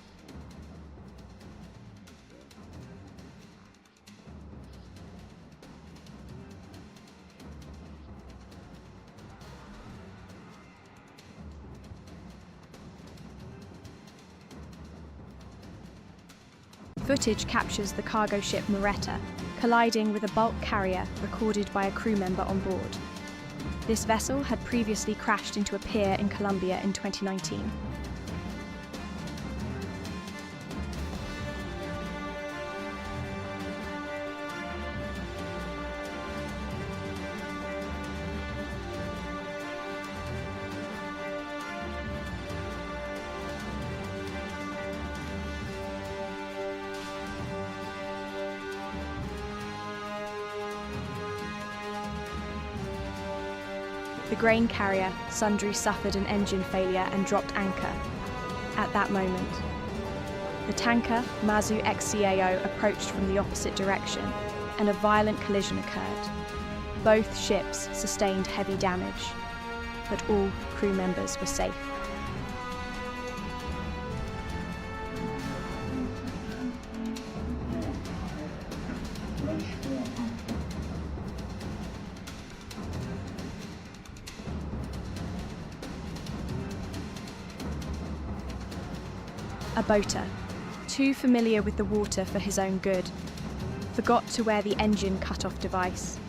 Footage captures the cargo ship Moretta colliding with a bulk carrier recorded by a crew member on board. This vessel had previously crashed into a pier in Colombia in 2019. The grain carrier, Sundry, suffered an engine failure and dropped anchor. At that moment, the tanker, Mazu XCAO, approached from the opposite direction, and a violent collision occurred. Both ships sustained heavy damage, but all crew members were safe. A boater, too familiar with the water for his own good, forgot to wear the engine cut-off device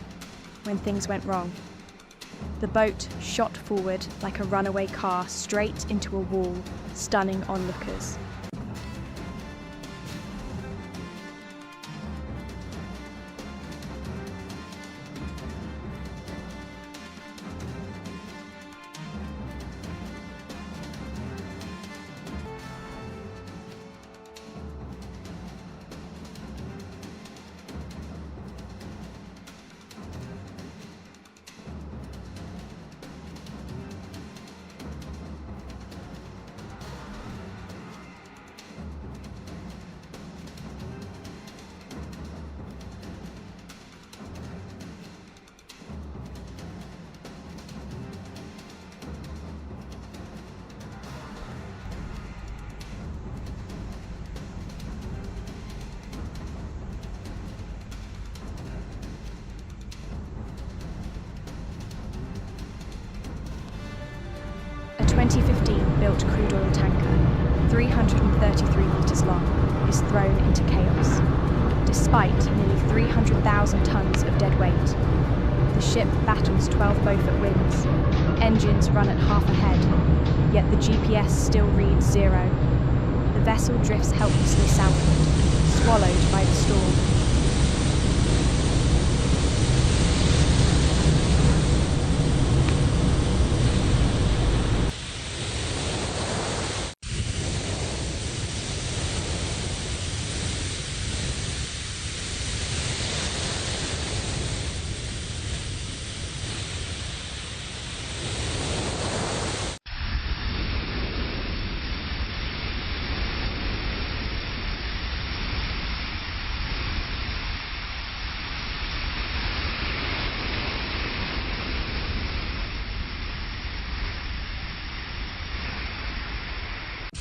when things went wrong. The boat shot forward like a runaway car straight into a wall, stunning onlookers. A 2015 built crude oil tanker, 333 metres long, is thrown into chaos. Despite nearly 300,000 tonnes of dead weight, the ship battles 12 Beaufort winds. Engines run at half a head, yet the GPS still reads 0. The vessel drifts helplessly southward, swallowed by the storm.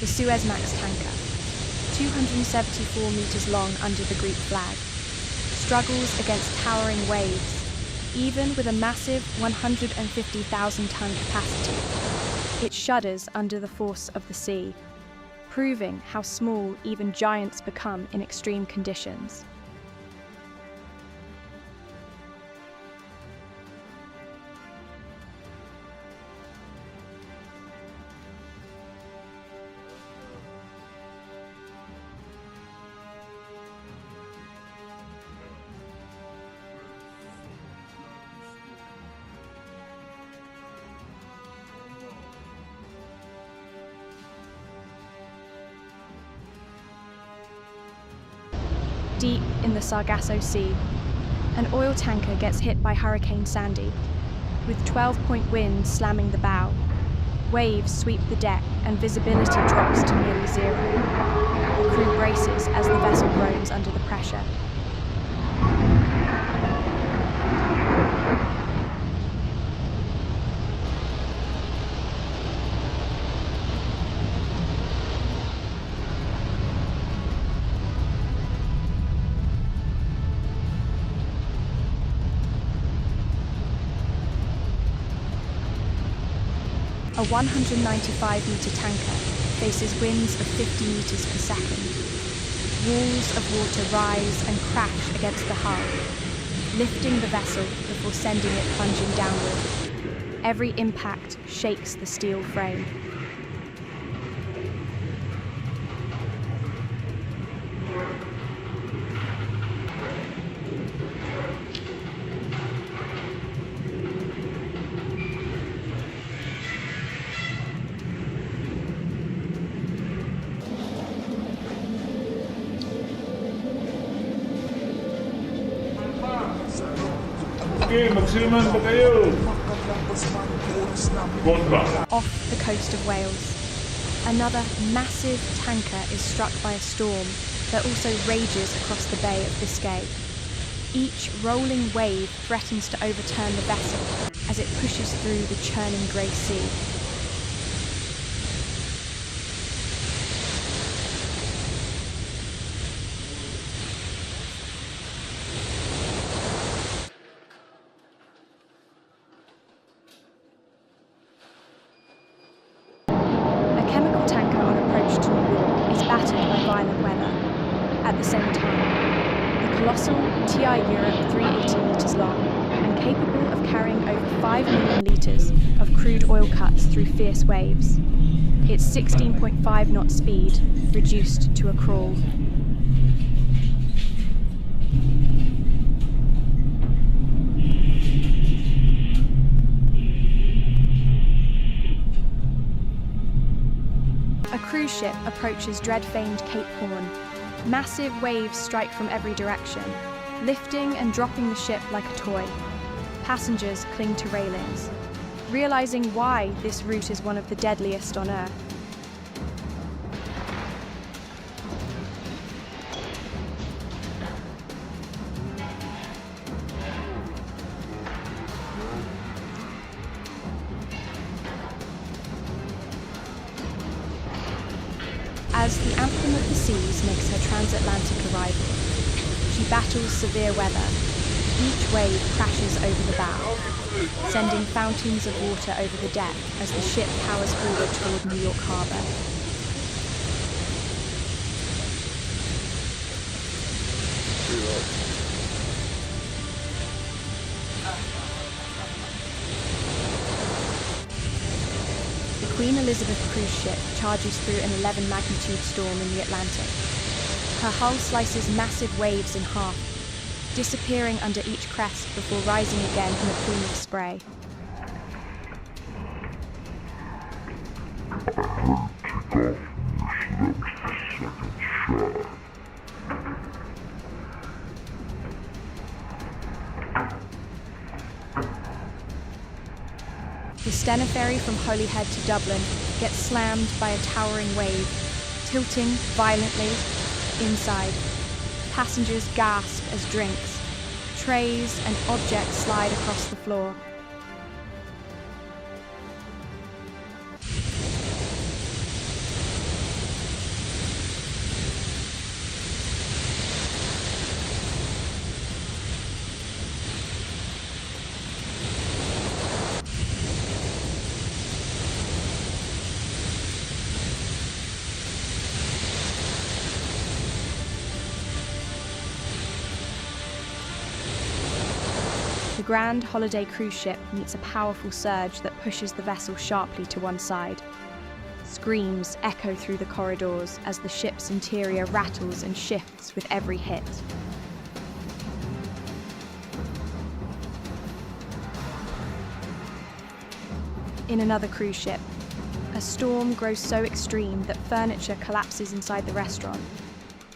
The Suezmax tanker, 274 metres long under the Greek flag, struggles against towering waves, even with a massive 150,000-tonne capacity. It shudders under the force of the sea, proving how small even giants become in extreme conditions. Deep in the Sargasso Sea, an oil tanker gets hit by Hurricane Sandy, with 12-point winds slamming the bow. Waves sweep the deck and visibility drops to nearly 0. The crew braces as the vessel groans under the pressure. A 195-metre tanker faces winds of 50 metres per second. Walls of water rise and crash against the hull, lifting the vessel before sending it plunging downward. Every impact shakes the steel frame. Okay, magsilman ba kayo? Off the coast of Wales, another massive tanker is struck by a storm that also rages across the Bay of Biscay. Each rolling wave threatens to overturn the vessel as it pushes through the churning grey sea. A chemical tanker on approach to New York is battered by violent weather. At the same time, the colossal TI Europe 380 metres long and capable of carrying over 5 million litres of crude oil cuts through fierce waves. Its 16.5 knot speed reduced to a crawl. A cruise ship approaches dread-famed Cape Horn. Massive waves strike from every direction, lifting and dropping the ship like a toy. Passengers cling to railings, realizing why this route is one of the deadliest on Earth. As the Anthem of the Seas makes her transatlantic arrival, she battles severe weather. Each wave crashes over the bow, sending fountains of water over the deck as the ship powers forward toward New York Harbor. The Queen Elizabeth cruise ship charges through an 11 magnitude storm in the Atlantic. Her hull slices massive waves in half, disappearing under each crest before rising again in a plume of spray. The Stena ferry from Holyhead to Dublin gets slammed by a towering wave, tilting violently inside. Passengers gasp as drinks, trays and objects slide across the floor. The Grand Holiday cruise ship meets a powerful surge that pushes the vessel sharply to one side. Screams echo through the corridors as the ship's interior rattles and shifts with every hit. In another cruise ship, a storm grows so extreme that furniture collapses inside the restaurant.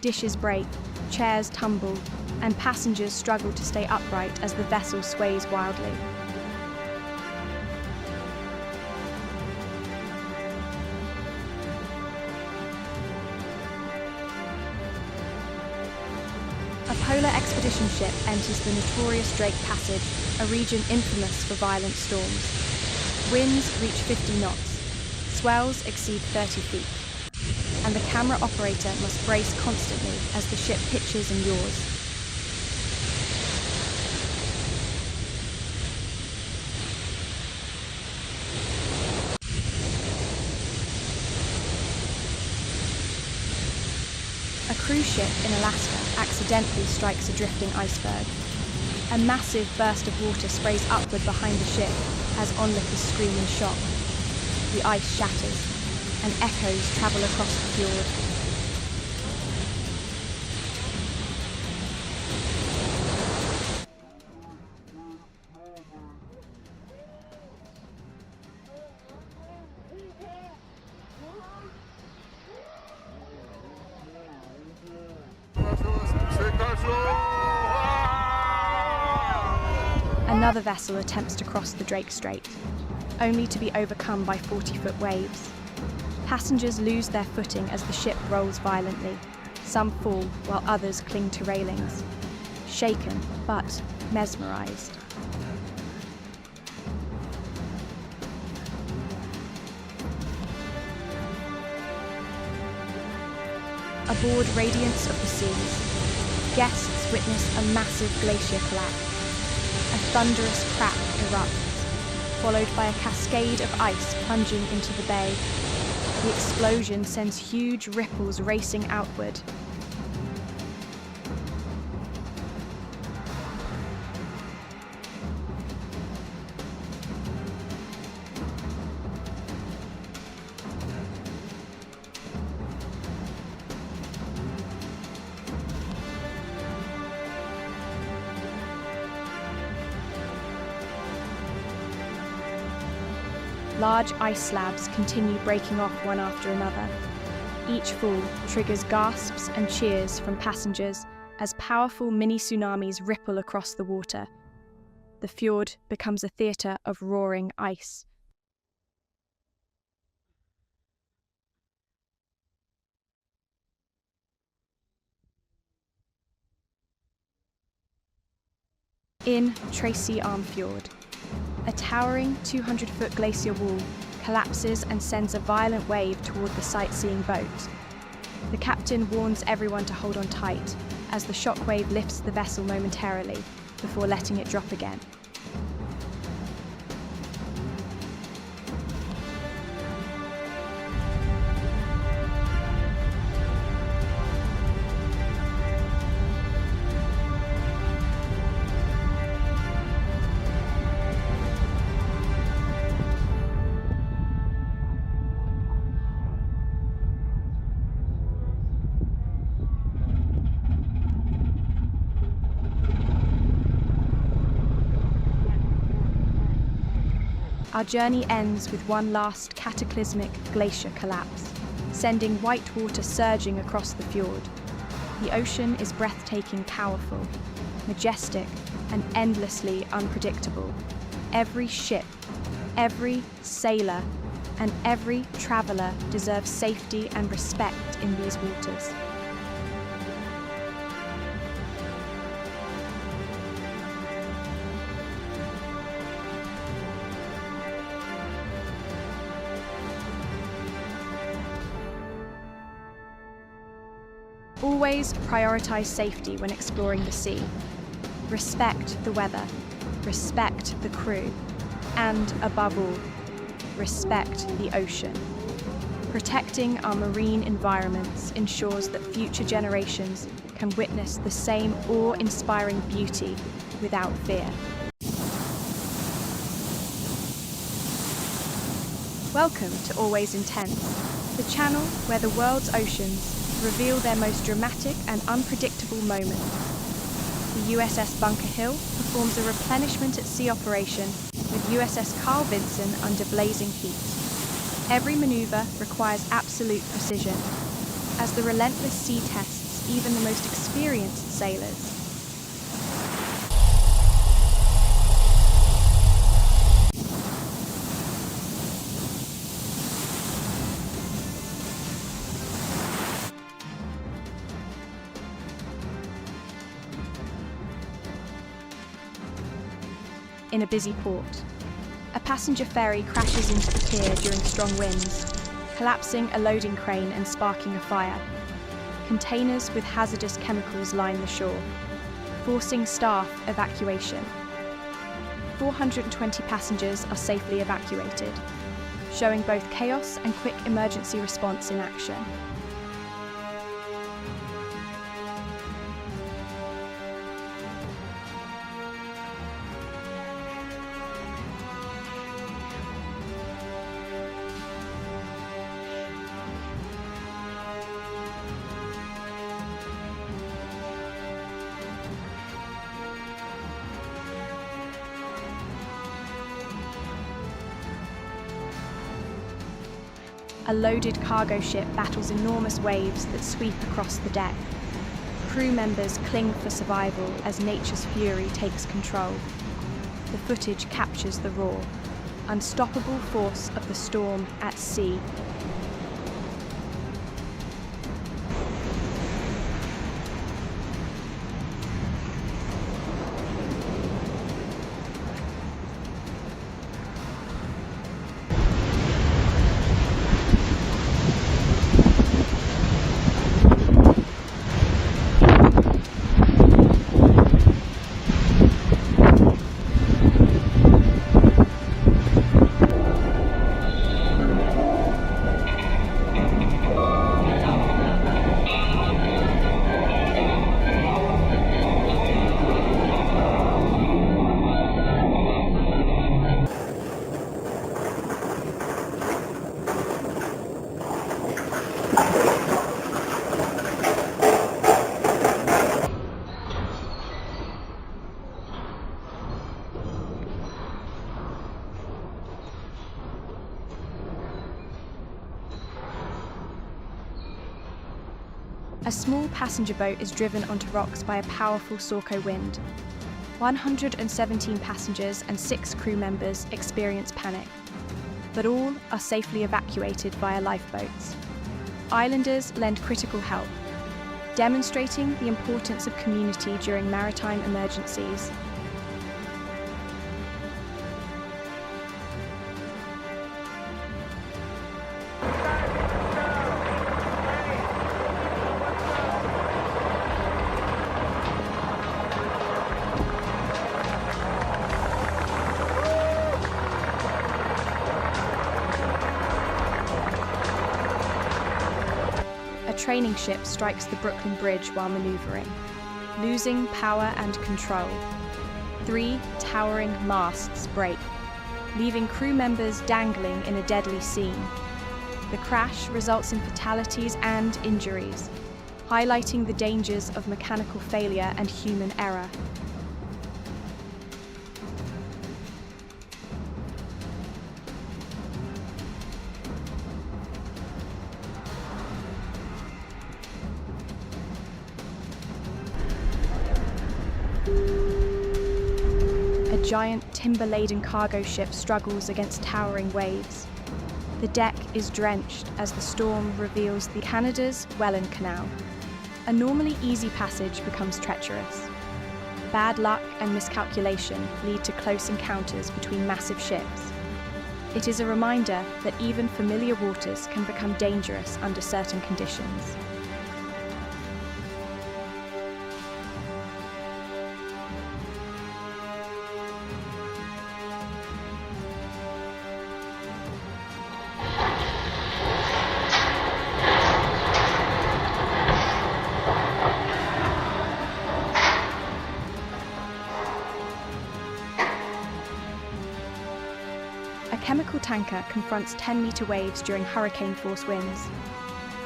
Dishes break, chairs tumble, and passengers struggle to stay upright as the vessel sways wildly. A polar expedition ship enters the notorious Drake Passage, a region infamous for violent storms. Winds reach 50 knots, swells exceed 30 feet, and the camera operator must brace constantly as the ship pitches and yaws. A cruise ship in Alaska accidentally strikes a drifting iceberg. A massive burst of water sprays upward behind the ship as onlookers scream in shock. The ice shatters, and echoes travel across the fjord. Another vessel attempts to cross the Drake Strait, only to be overcome by 40-foot waves. Passengers lose their footing as the ship rolls violently. Some fall while others cling to railings, shaken but mesmerized. Aboard Radiance of the Seas, guests witness a massive glacier collapse. A thunderous crack erupts, followed by a cascade of ice plunging into the bay. The explosion sends huge ripples racing outward. Large ice slabs continue breaking off one after another. Each fall triggers gasps and cheers from passengers as powerful mini-tsunamis ripple across the water. The fjord becomes a theatre of roaring ice. In Tracy Arm Fjord, a towering 200-foot glacier wall collapses and sends a violent wave toward the sightseeing boat. The captain warns everyone to hold on tight as the shockwave lifts the vessel momentarily before letting it drop again. Our journey ends with one last cataclysmic glacier collapse, sending white water surging across the fjord. The ocean is breathtaking, powerful, majestic, and endlessly unpredictable. Every ship, every sailor, and every traveler deserves safety and respect in these waters. Always prioritize safety when exploring the sea. Respect the weather, respect the crew, and above all, respect the ocean. Protecting our marine environments ensures that future generations can witness the same awe-inspiring beauty without fear. Welcome to Always Intense, the channel where the world's oceans reveal their most dramatic and unpredictable moments. The USS Bunker Hill performs a replenishment at sea operation with USS Carl Vinson under blazing heat. Every maneuver requires absolute precision, as the relentless sea tests even the most experienced sailors. In a busy port, a passenger ferry crashes into the pier during strong winds, collapsing a loading crane and sparking a fire. Containers with hazardous chemicals line the shore, forcing staff evacuation. 420 passengers are safely evacuated, showing both chaos and quick emergency response in action. A loaded cargo ship battles enormous waves that sweep across the deck. Crew members cling for survival as nature's fury takes control. the footage captures the raw, unstoppable force of the storm at sea. A small passenger boat is driven onto rocks by a powerful Sorco wind. 117 passengers and 6 crew members experience panic, but all are safely evacuated via lifeboats. Islanders lend critical help, demonstrating the importance of community during maritime emergencies. A training ship strikes the Brooklyn Bridge while maneuvering, losing power and control. 3 towering masts break, leaving crew members dangling in a deadly scene. The crash results in fatalities and injuries, highlighting the dangers of mechanical failure and human error. A giant timber-laden cargo ship struggles against towering waves. The deck is drenched as the storm reveals the Canada's Welland Canal. A normally easy passage becomes treacherous. Bad luck and miscalculation lead to close encounters between massive ships. It is a reminder that even familiar waters can become dangerous under certain conditions. A chemical tanker confronts 10-meter waves during hurricane-force winds.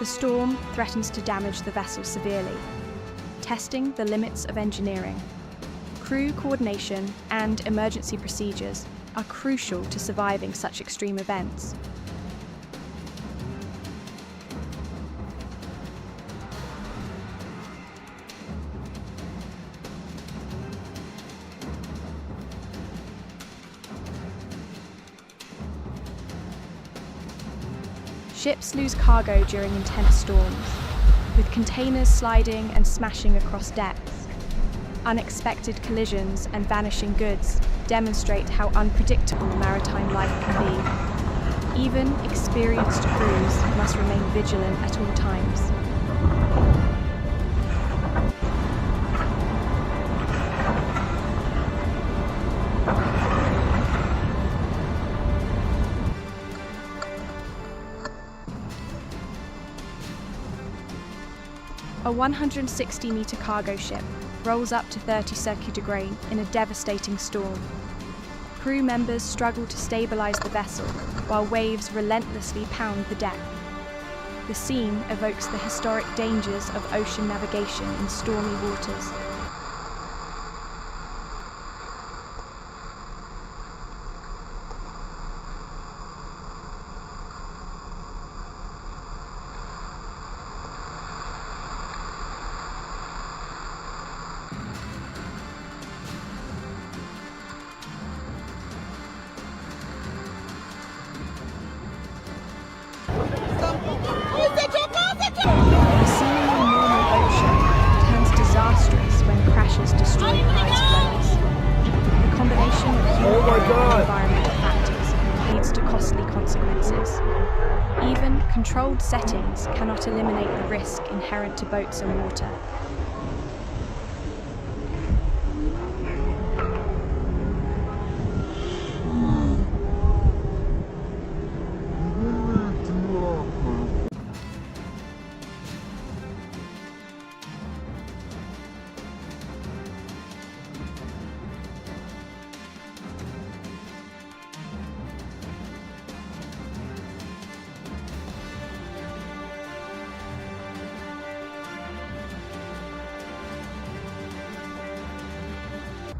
The storm threatens to damage the vessel severely, testing the limits of engineering. Crew coordination and emergency procedures are crucial to surviving such extreme events. Ships lose cargo during intense storms, with containers sliding and smashing across decks. Unexpected collisions and vanishing goods demonstrate how unpredictable maritime life can be. Even experienced crews must remain vigilant at all times. A 160-meter cargo ship rolls up to 30 centigrade in a devastating storm. Crew members struggle to stabilize the vessel while waves relentlessly pound the deck. The scene evokes the historic dangers of ocean navigation in stormy waters. creatures destroy prize floats. The combination of human and environmental factors leads to costly consequences. Even controlled settings cannot eliminate the risk inherent to boats and water.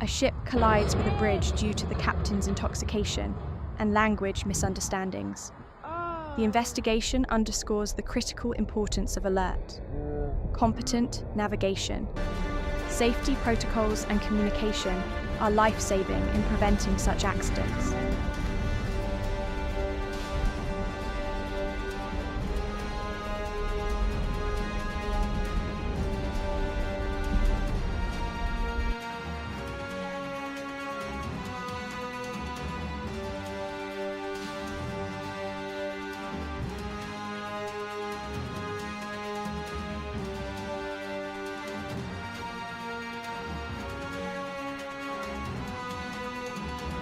A ship collides with a bridge due to the captain's intoxication and language misunderstandings. The investigation underscores the critical importance of alert, competent navigation. Safety protocols and communication are life-saving in preventing such accidents.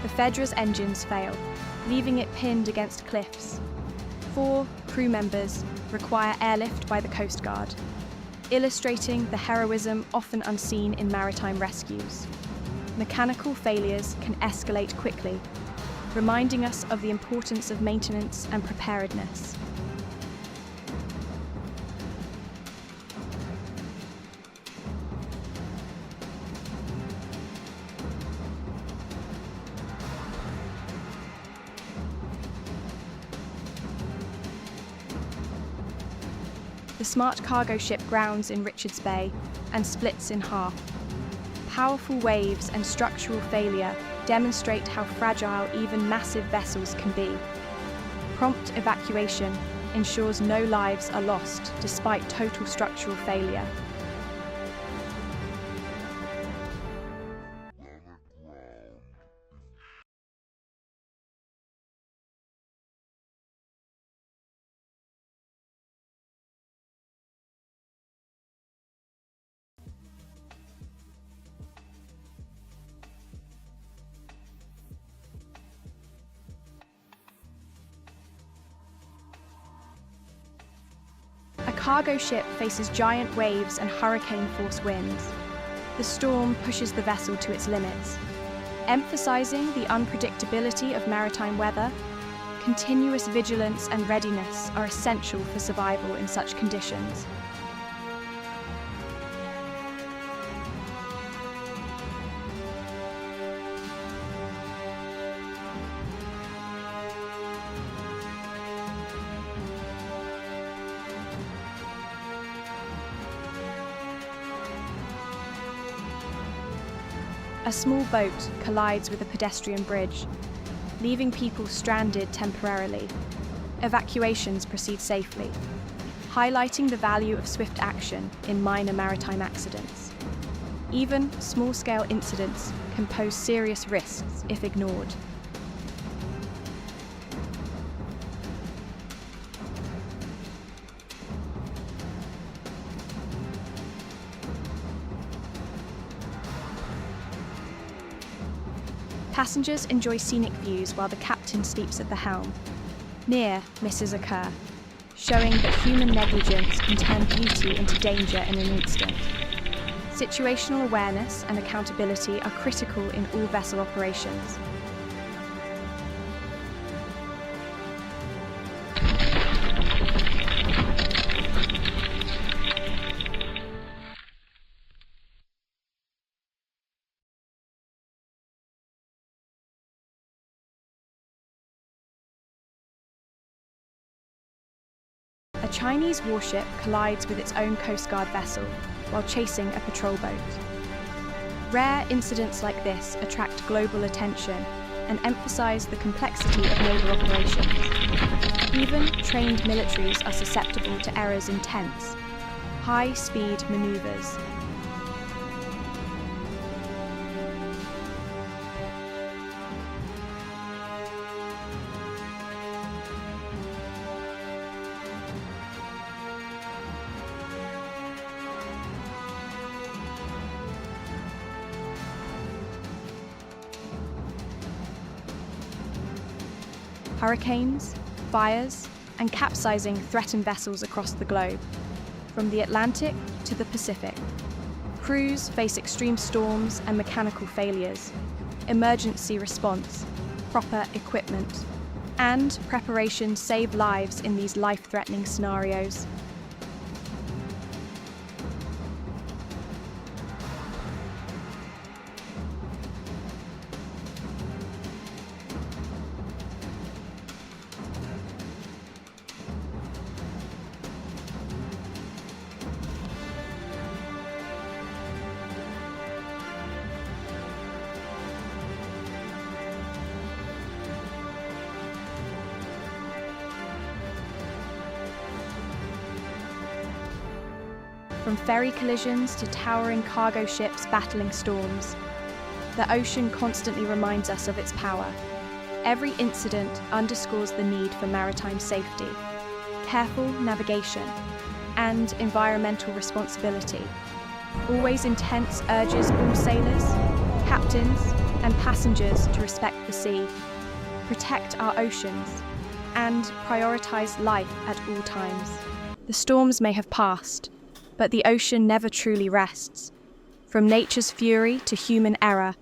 The Fedra's engines fail, leaving it pinned against cliffs. 4 crew members require airlift by the Coast Guard, illustrating the heroism often unseen in maritime rescues. Mechanical failures can escalate quickly, reminding us of the importance of maintenance and preparedness. The smart cargo ship grounds in Richards Bay and splits in half. Powerful waves and structural failure demonstrate how fragile even massive vessels can be. Prompt evacuation ensures no lives are lost despite total structural failure. A cargo ship faces giant waves and hurricane-force winds. The storm pushes the vessel to its limits. Emphasizing the unpredictability of maritime weather, continuous vigilance and readiness are essential for survival in such conditions. A small boat collides with a pedestrian bridge, leaving people stranded temporarily. Evacuations proceed safely, highlighting the value of swift action in minor maritime accidents. Even small-scale incidents can pose serious risks if ignored. Passengers enjoy scenic views while the captain sleeps at the helm. Near misses occur, showing that human negligence can turn beauty into danger in an instant. Situational awareness and accountability are critical in all vessel operations. A Chinese warship collides with its own Coast Guard vessel while chasing a patrol boat. Rare incidents like this attract global attention and emphasize the complexity of naval operations. Even trained militaries are susceptible to errors in tense, high-speed maneuvers. Hurricanes, fires, and capsizing threaten vessels across the globe, from the Atlantic to the Pacific. Crews face extreme storms and mechanical failures, emergency response, proper equipment, and preparation save lives in these life-threatening scenarios. From ferry collisions to towering cargo ships battling storms, the ocean constantly reminds us of its power. Every incident underscores the need for maritime safety, careful navigation, and environmental responsibility. Always intense urges all sailors, captains, and passengers to respect the sea, protect our oceans, and prioritize life at all times. The storms may have passed, but the ocean never truly rests. From nature's fury to human error,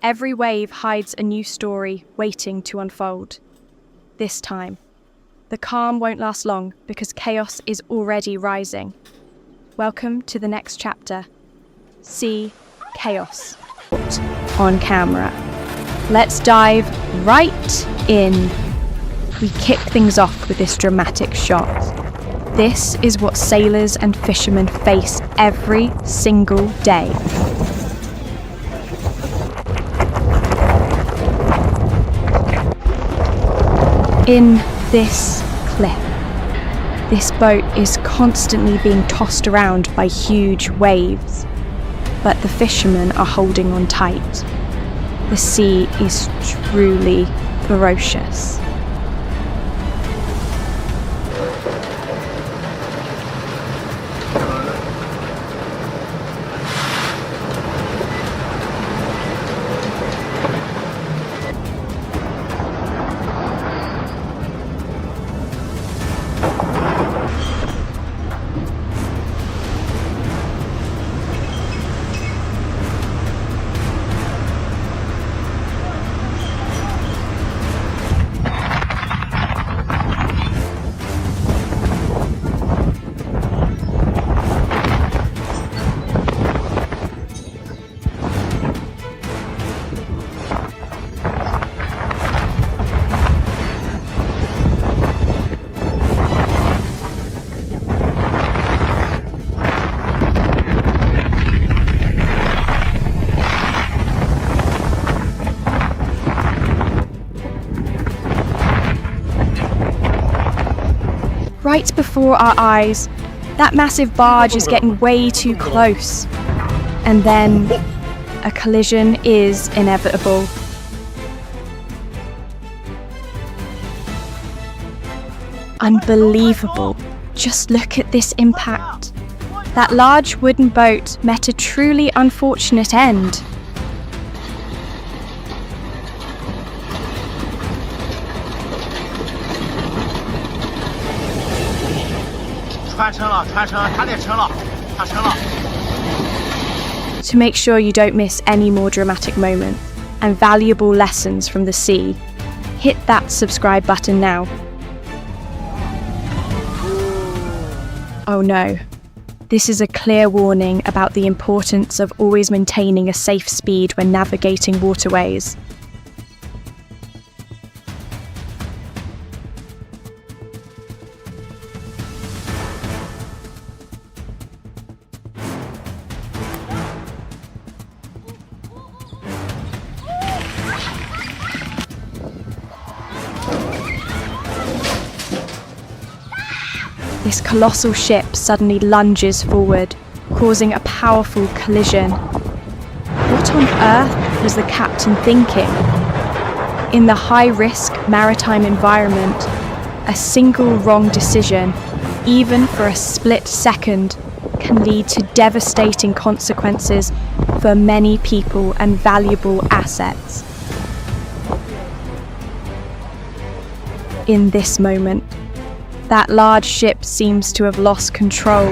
every wave hides a new story waiting to unfold. This time, the calm won't last long because chaos is already rising. Welcome to the next chapter. Sea Chaos. On camera. Let's dive right in. We kick things off with this dramatic shot. This is what sailors and fishermen face every single day. In this clip, this boat is constantly being tossed around by huge waves, but the fishermen are holding on tight. The sea is truly ferocious. Right before our eyes, that massive barge is getting way too close. And then a collision is inevitable. Unbelievable. Just look at this impact. That large wooden boat met a truly unfortunate end. To make sure you don't miss any more dramatic moments and valuable lessons from the sea, hit that subscribe button now. Oh no, this is a clear warning about the importance of always maintaining a safe speed when navigating waterways. This colossal ship suddenly lunges forward, causing a powerful collision. What on earth was the captain thinking? In the high-risk maritime environment, a single wrong decision, even for a split second, can lead to devastating consequences for many people and valuable assets. in this moment. That large ship seems to have lost control,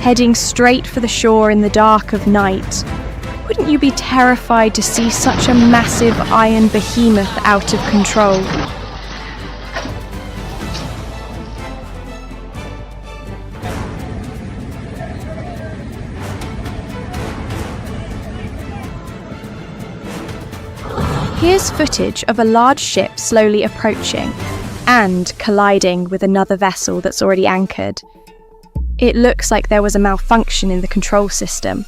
heading straight for the shore in the dark of night. Wouldn't you be terrified to see such a massive iron behemoth out of control? Here's footage of a large ship slowly approaching and colliding with another vessel that's already anchored. It looks like there was a malfunction in the control system.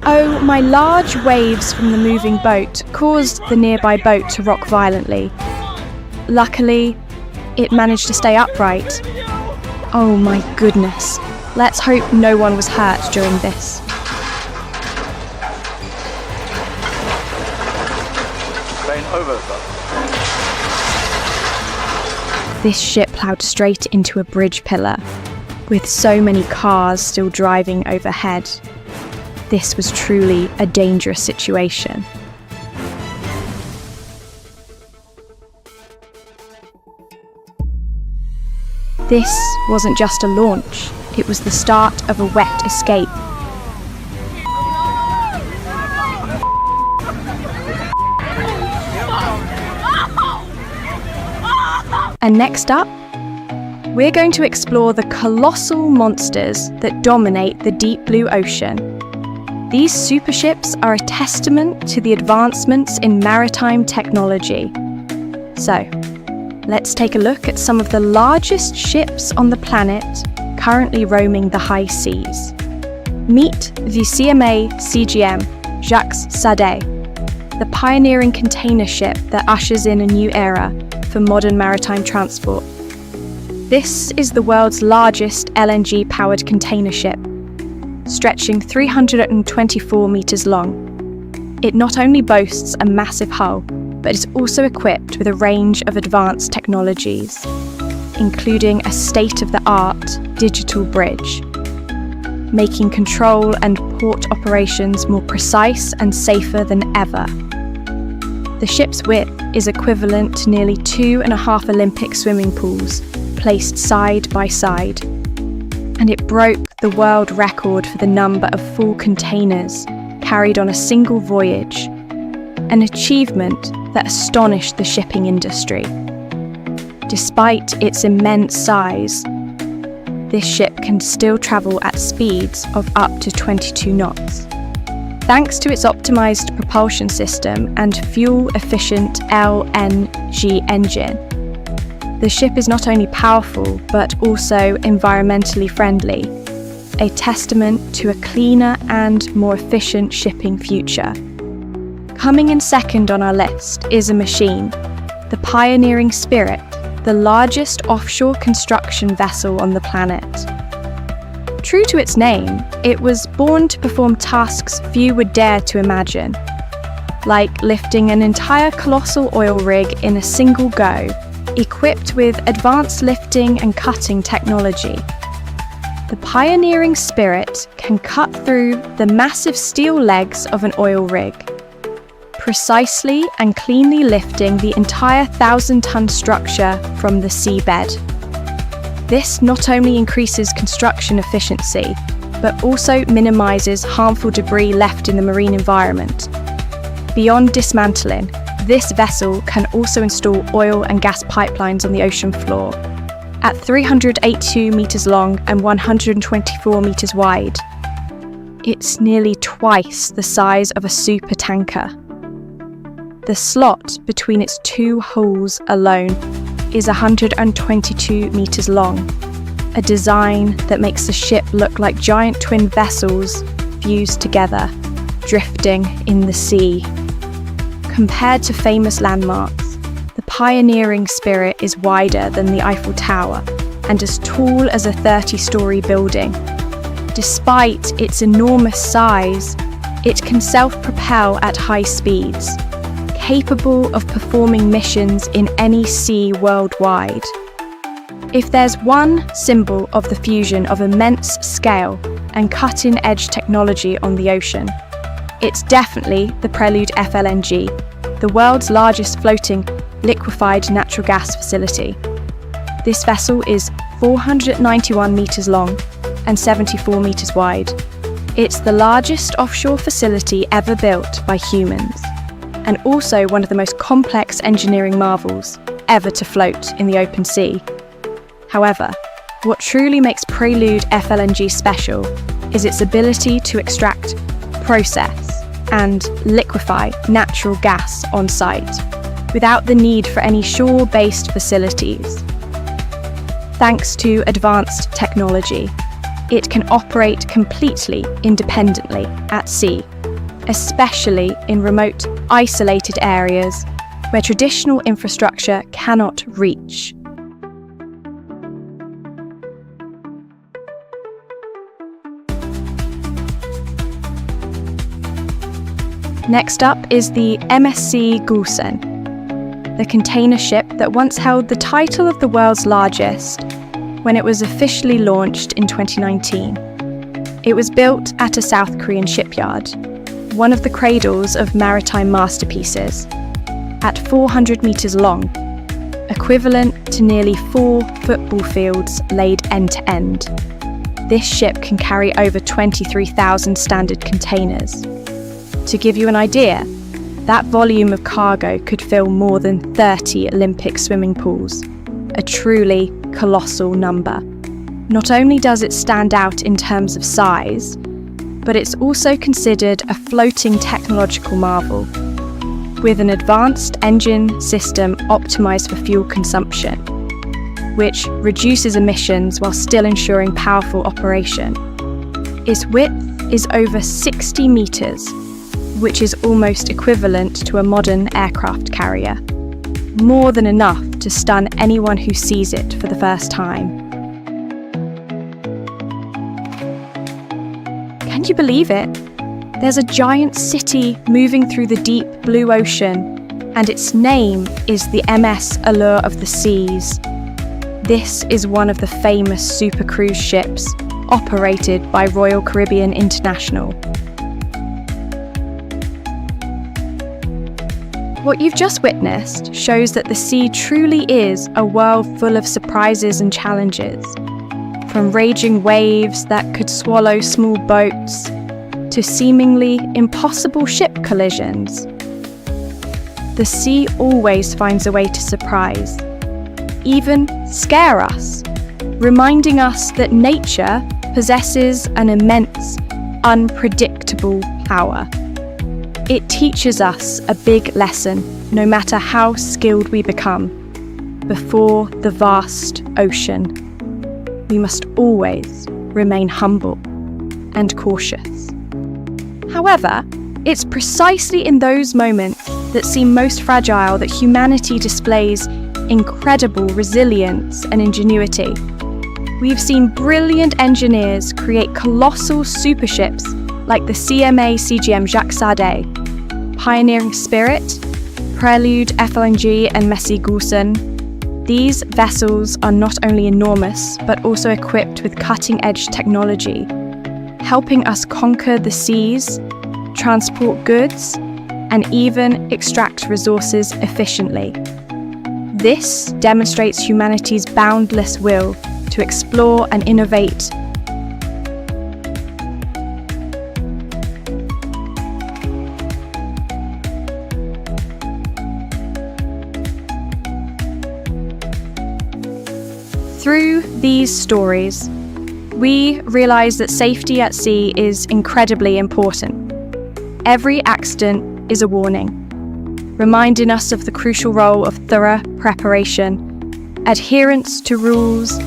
Oh, my large waves from the moving boat caused the nearby boat to rock violently. Luckily, it managed to stay upright. Oh my goodness. Let's hope no one was hurt during this. This ship ploughed straight into a bridge pillar, with so many cars still driving overhead. This was truly a dangerous situation. This wasn't just a launch, it was the start of a wet escape. And next up, we're going to explore the colossal monsters that dominate the deep blue ocean. These superships are a testament to the advancements in maritime technology. So, let's take a look at some of the largest ships on the planet currently roaming the high seas. Meet the CMA CGM Jacques Sade, the pioneering container ship that ushers in a new era for modern maritime transport. This is the world's largest LNG-powered container ship, stretching 324 meters long. It not only boasts a massive hull, but is also equipped with a range of advanced technologies, including a state-of-the-art digital bridge, making control and port operations more precise and safer than ever. The ship's width is equivalent to nearly 2.5 Olympic swimming pools placed side by side, and it broke the world record for the number of full containers carried on a single voyage, an achievement that astonished the shipping industry. Despite its immense size, this ship can still travel at speeds of up to 22 knots. Thanks to its optimized propulsion system and fuel-efficient LNG engine, the ship is not only powerful but also environmentally friendly, a testament to a cleaner and more efficient shipping future. Coming in second on our list is a machine, the Pioneering Spirit, the largest offshore construction vessel on the planet. True to its name, it was born to perform tasks few would dare to imagine, like lifting an entire colossal oil rig in a single go, equipped with advanced lifting and cutting technology. The Pioneering Spirit can cut through the massive steel legs of an oil rig, precisely and cleanly lifting the entire 1,000-ton structure from the seabed. This not only increases construction efficiency, but also minimises harmful debris left in the marine environment. Beyond dismantling, this vessel can also install oil and gas pipelines on the ocean floor. At 382 meters long and 124 meters wide, it's nearly twice the size of a supertanker. The slot between its two hulls alone is 122 meters long, a design that makes the ship look like giant twin vessels fused together, drifting in the sea. Compared to famous landmarks, the Pioneering Spirit is wider than the Eiffel Tower and as tall as a 30-story building. Despite its enormous size, it can self-propel at high speeds, capable of performing missions in any sea worldwide. If there's one symbol of the fusion of immense scale and cutting-edge technology on the ocean, it's definitely the Prelude FLNG, the world's largest floating liquefied natural gas facility. This vessel is 491 metres long and 74 metres wide. It's the largest offshore facility ever built by humans, and also one of the most complex engineering marvels ever to float in the open sea. However, what truly makes Prelude FLNG special is its ability to extract, process, and liquefy natural gas on site, without the need for any shore-based facilities. Thanks to advanced technology, it can operate completely independently at sea, especially in remote, isolated areas where traditional infrastructure cannot reach. Next up is the MSC Gulsen, the container ship that once held the title of the world's largest when it was officially launched in 2019. It was built at a South Korean shipyard, one of the cradles of maritime masterpieces, at 400 metres long, equivalent to nearly 4 football fields laid end to end. This ship can carry over 23,000 standard containers. To give you an idea, that volume of cargo could fill more than 30 Olympic swimming pools, a truly colossal number. Not only does it stand out in terms of size, but it's also considered a floating technological marvel, with an advanced engine system optimized for fuel consumption, which reduces emissions while still ensuring powerful operation. Its width is over 60 meters, which is almost equivalent to a modern aircraft carrier. More than enough to stun anyone who sees it for the first time. Can you believe it? There's a giant city moving through the deep blue ocean, and its name is the MS Allure of the Seas. This is one of the famous super cruise ships operated by Royal Caribbean International. What you've just witnessed shows that the sea truly is a world full of surprises and challenges. From raging waves that could swallow small boats to seemingly impossible ship collisions. The sea always finds a way to surprise, even scare us, reminding us that nature possesses an immense, unpredictable power. It teaches us a big lesson, no matter how skilled we become. Before the vast ocean, we must always remain humble and cautious. However, it's precisely in those moments that seem most fragile that humanity displays incredible resilience and ingenuity. We've seen brilliant engineers create colossal superships like the CMA CGM Jacques Sardet, Pioneering Spirit, Prelude FLNG and Messi Gulsen. These vessels are not only enormous, but also equipped with cutting-edge technology, helping us conquer the seas, transport goods, and even extract resources efficiently. This demonstrates humanity's boundless will to explore and innovate. Through these stories, we realize that safety at sea is incredibly important. Every accident is a warning, reminding us of the crucial role of thorough preparation, adherence to rules,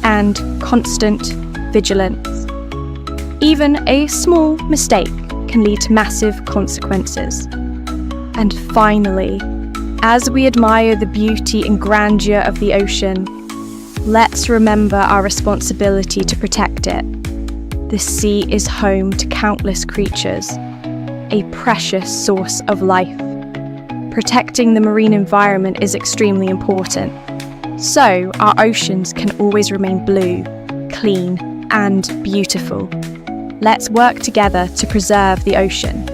and constant vigilance. Even a small mistake can lead to massive consequences. And finally, as we admire the beauty and grandeur of the ocean, let's remember our responsibility to protect it. The sea is home to countless creatures, a precious source of life. Protecting the marine environment is extremely important, so our oceans can always remain blue, clean, and beautiful. Let's work together to preserve the ocean.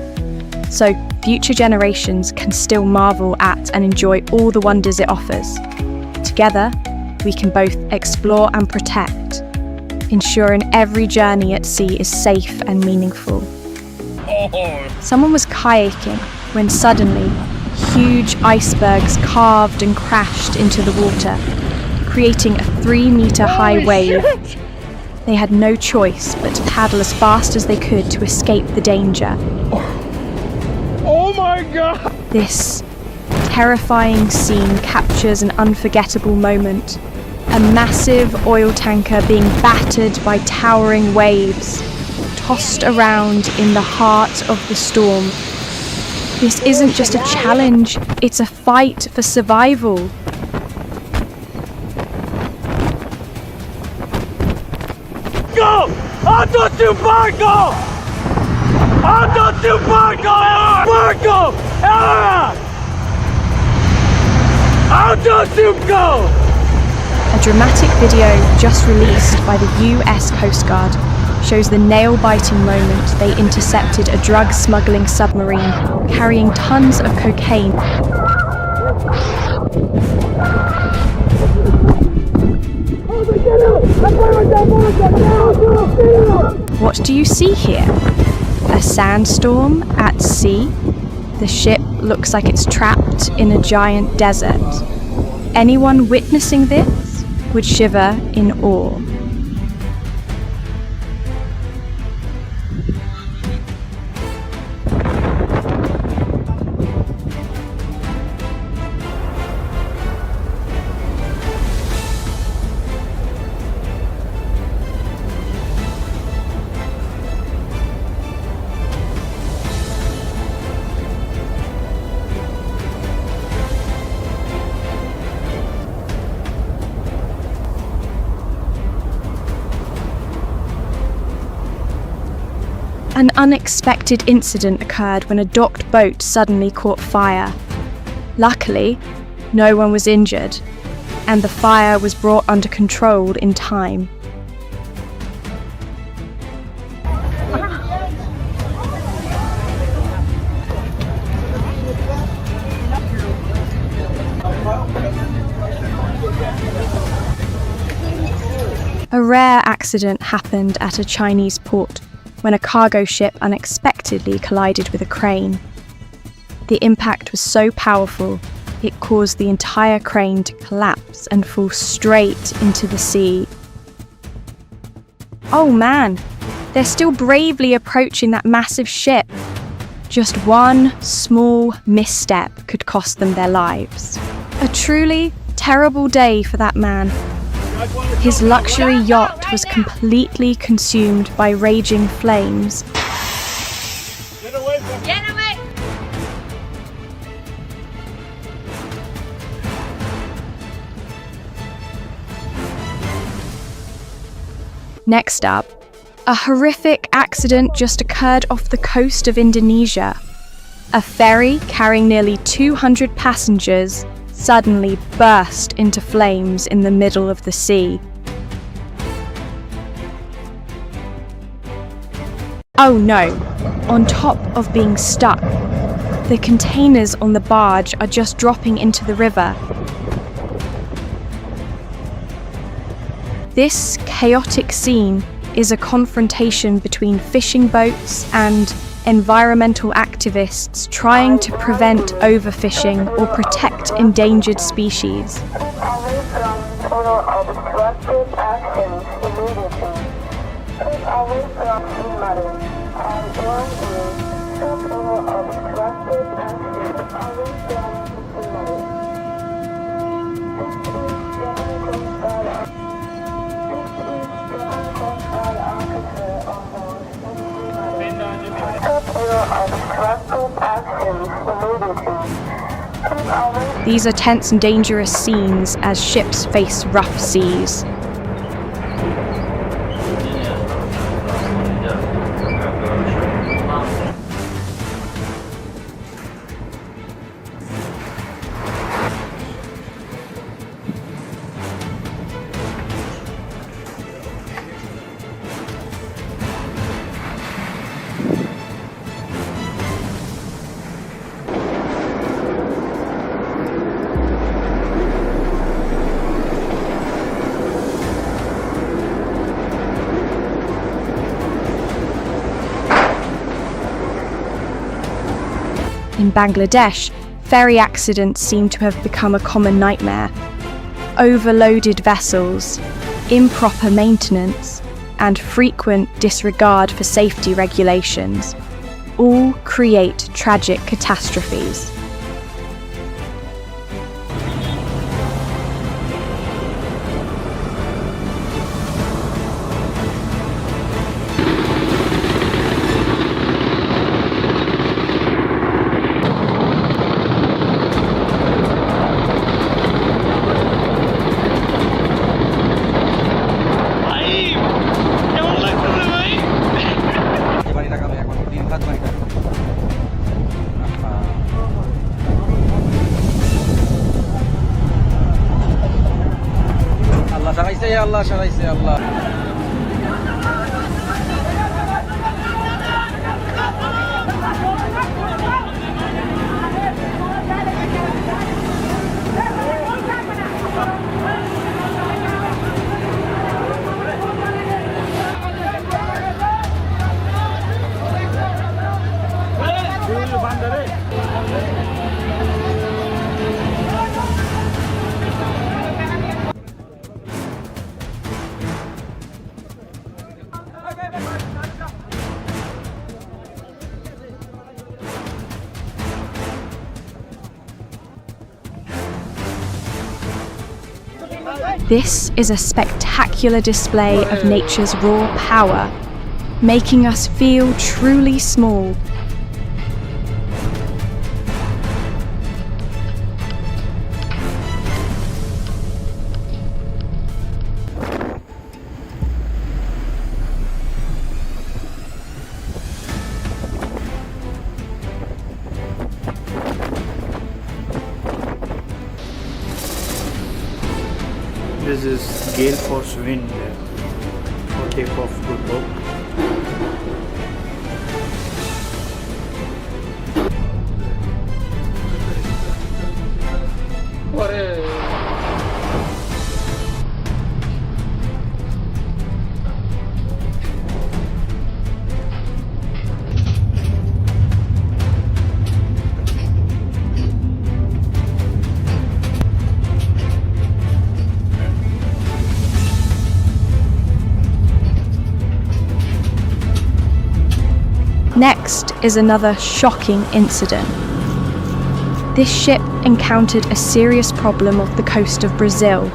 So future generations can still marvel at and enjoy all the wonders it offers. Together, we can both explore and protect, ensuring every journey at sea is safe and meaningful. Someone was kayaking when suddenly, huge icebergs carved and crashed into the water, creating a 3-meter-high wave. Shit! They had no choice but to paddle as fast as they could to escape the danger. Oh my god! This terrifying scene captures an unforgettable moment. A massive oil tanker being battered by towering waves, tossed around in the heart of the storm. This isn't just a challenge, it's a fight for survival. Go! Auto to Barco! Auto to Barco! Barco! Auto to go! A dramatic video just released by the US Coast Guard shows the nail-biting moment they intercepted a drug-smuggling submarine carrying tons of cocaine. What do you see here? A sandstorm at sea? The ship looks like it's trapped in a giant desert. Anyone witnessing this would shiver in awe. An unexpected incident occurred when a docked boat suddenly caught fire. Luckily, no one was injured, and the fire was brought under control in time. A rare accident happened at a Chinese port when a cargo ship unexpectedly collided with a crane. The impact was so powerful, it caused the entire crane to collapse and fall straight into the sea. Oh man, they're still bravely approaching that massive ship. Just one small misstep could cost them their lives. A truly terrible day for that man. His luxury yacht was completely consumed by raging flames. Get away from me! Get away! Next up, a horrific accident just occurred off the coast of Indonesia. A ferry carrying nearly 200 passengers suddenly burst into flames in the middle of the sea. Oh no! On top of being stuck, the containers on the barge are just dropping into the river. This chaotic scene is a confrontation between fishing boats and environmental activists trying to prevent overfishing or protect endangered species. These are tense and dangerous scenes as ships face rough seas. Bangladesh, ferry accidents seem to have become a common nightmare. Overloaded vessels, improper maintenance, and frequent disregard for safety regulations all create tragic catastrophes. Allah সারাইছে Allah This is a spectacular display of nature's raw power, making us feel truly small. This is gale force wind for takeoff to boat. Next is another shocking incident. This ship encountered a serious problem off the coast of Brazil.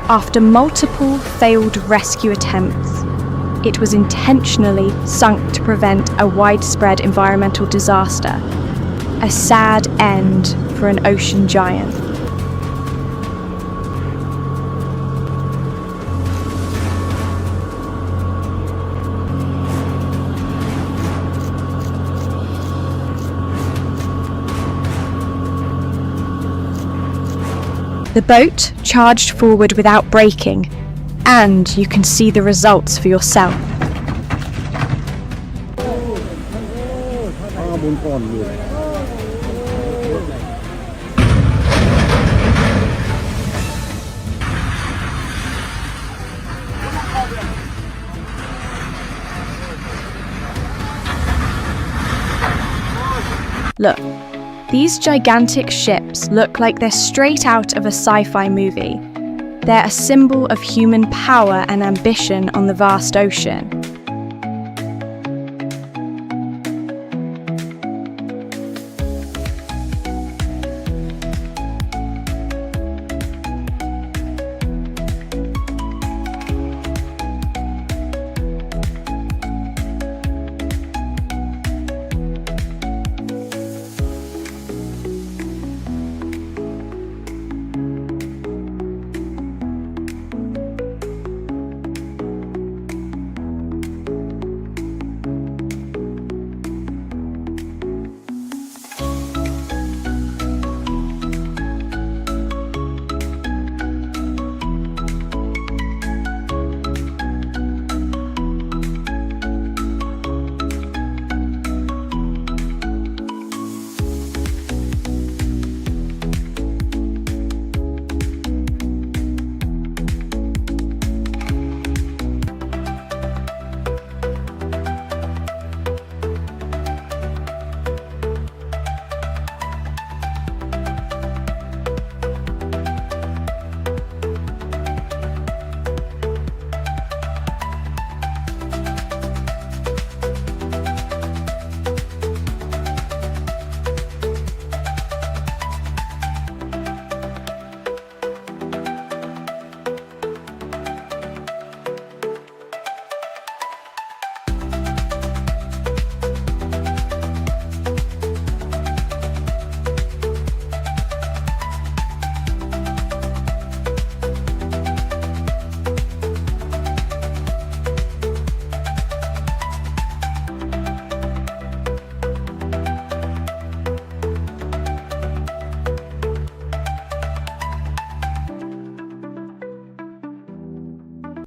After multiple failed rescue attempts, it was intentionally sunk to prevent a widespread environmental disaster, a sad end for an ocean giant. The boat charged forward without braking, and you can see the results for yourself. Look. These gigantic ships look like they're straight out of a sci-fi movie. They're a symbol of human power and ambition on the vast ocean.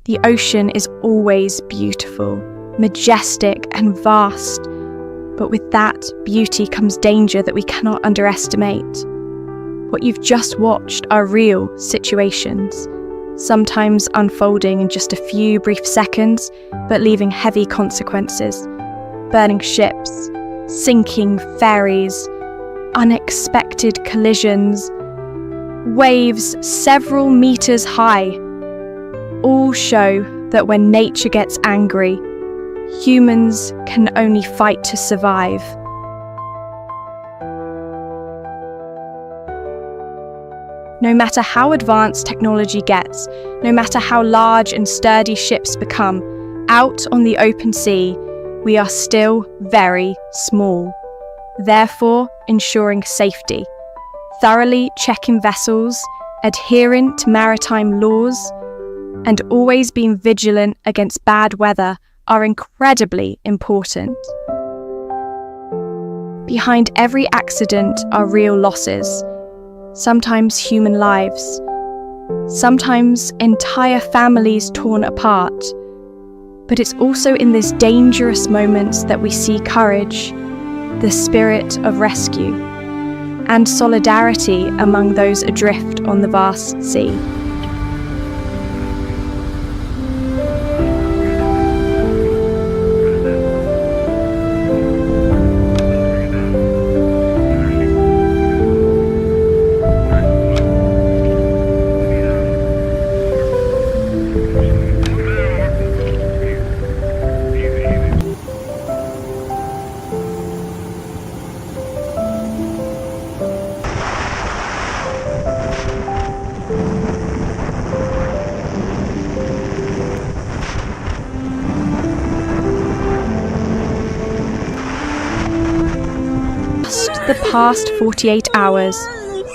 The ocean is always beautiful, majestic and vast, but with that beauty comes danger that we cannot underestimate. What you've just watched are real situations, sometimes unfolding in just a few brief seconds, but leaving heavy consequences. Burning ships, sinking ferries, unexpected collisions, waves several meters high, all show that when nature gets angry, humans can only fight to survive. No matter how advanced technology gets, no matter how large and sturdy ships become, out on the open sea, we are still very small. Therefore, ensuring safety, thoroughly checking vessels, adhering to maritime laws, and always being vigilant against bad weather are incredibly important. Behind every accident are real losses, sometimes human lives, sometimes entire families torn apart. But it's also in these dangerous moments that we see courage, the spirit of rescue, and solidarity among those adrift on the vast sea. The past 48 hours,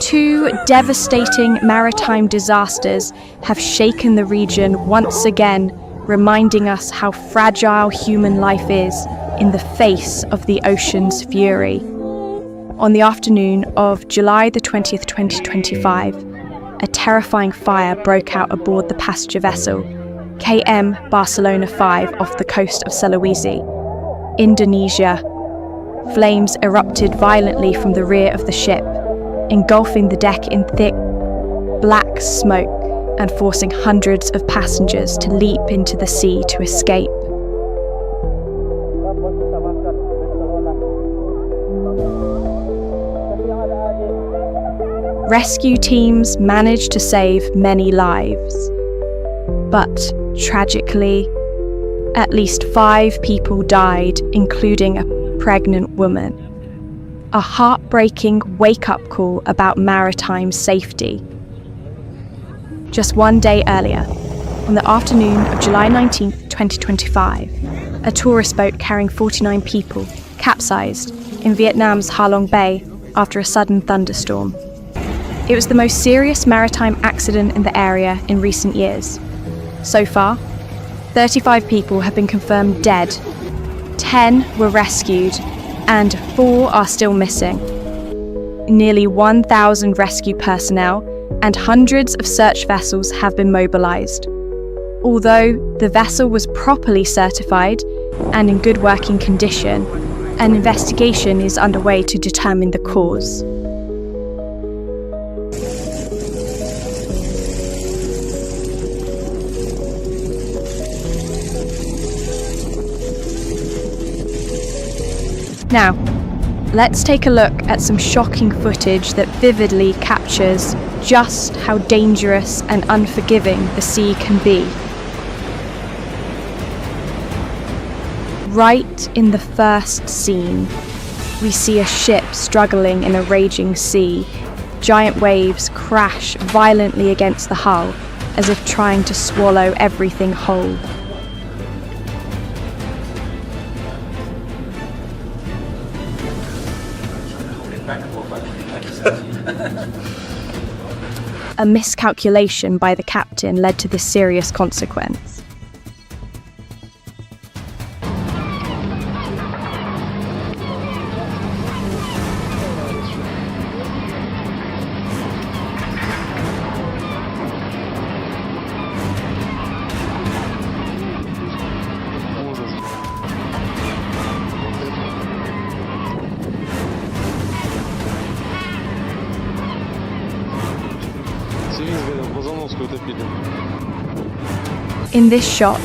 two devastating maritime disasters have shaken the region once again, reminding us how fragile human life is in the face of the ocean's fury. On the afternoon of July the 20th, 2025, a terrifying fire broke out aboard the passenger vessel KM Barcelona 5 off the coast of Sulawesi, Indonesia. Flames erupted violently from the rear of the ship, engulfing the deck in thick, black smoke and forcing hundreds of passengers to leap into the sea to escape. Rescue teams managed to save many lives, but tragically, at least 5 people died, including a pregnant woman. A heartbreaking wake-up call about maritime safety. Just one day earlier, on the afternoon of July 19th, 2025, a tourist boat carrying 49 people capsized in Vietnam's Ha Long Bay after a sudden thunderstorm. It was the most serious maritime accident in the area in recent years. So far, 35 people have been confirmed dead, 10 were rescued, and 4 are still missing. Nearly 1,000 rescue personnel and hundreds of search vessels have been mobilized. Although the vessel was properly certified and in good working condition, an investigation is underway to determine the cause. Now, let's take a look at some shocking footage that vividly captures just how dangerous and unforgiving the sea can be. Right in the first scene, we see a ship struggling in a raging sea. Giant waves crash violently against the hull, as if trying to swallow everything whole. A miscalculation by the captain led to this serious consequence. In this shot,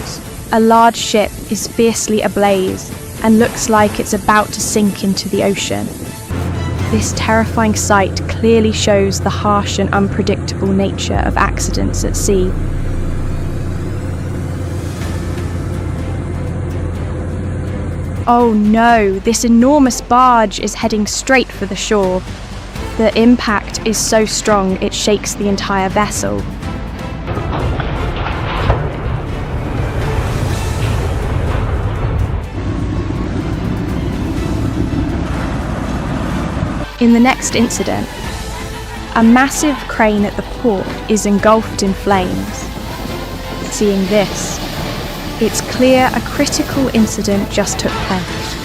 a large ship is fiercely ablaze and looks like it's about to sink into the ocean. This terrifying sight clearly shows the harsh and unpredictable nature of accidents at sea. Oh no, this enormous barge is heading straight for the shore. The impact is so strong it shakes the entire vessel. In the next incident, a massive crane at the port is engulfed in flames. Seeing this, it's clear a critical incident just took place.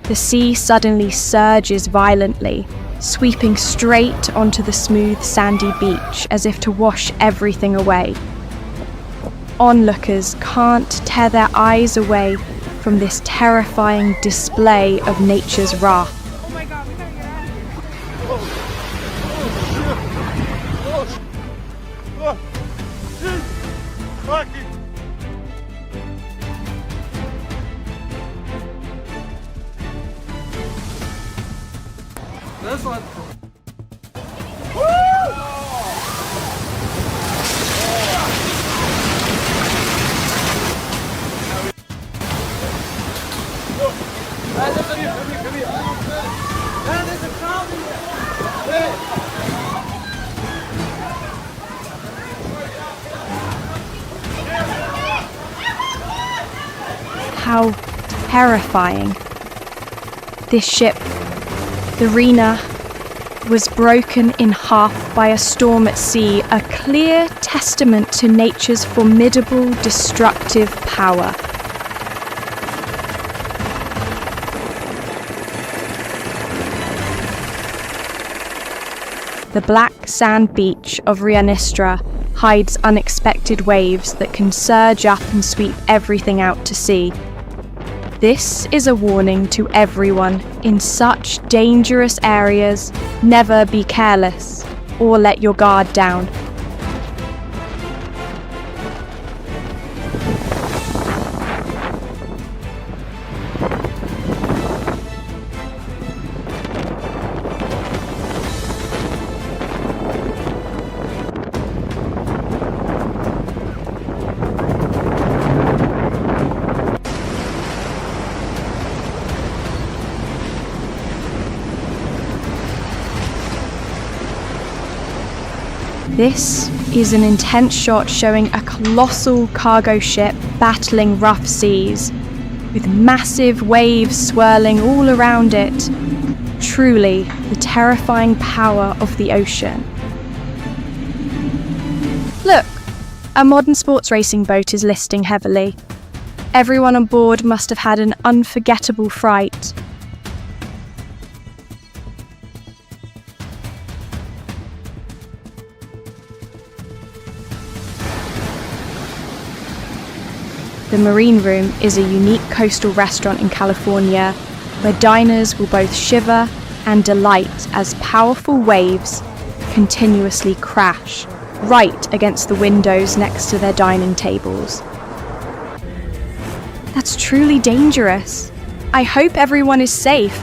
The sea suddenly surges violently, sweeping straight onto the smooth sandy beach as if to wash everything away. Onlookers can't tear their eyes away from this terrifying display of nature's wrath. Oh my god, we gotta get out of here. This one. How terrifying. This ship, the Rena, was broken in half by a storm at sea, a clear testament to nature's formidable destructive power. The black sand beach of Rianistra hides unexpected waves that can surge up and sweep everything out to sea. This is a warning to everyone in such dangerous areas: never be careless or let your guard down. This is an intense shot showing a colossal cargo ship battling rough seas, with massive waves swirling all around it. Truly, the terrifying power of the ocean. Look, a modern sports racing boat is listing heavily. Everyone on board must have had an unforgettable fright. The Marine Room is a unique coastal restaurant in California where diners will both shiver and delight as powerful waves continuously crash right against the windows next to their dining tables. That's truly dangerous. I hope everyone is safe.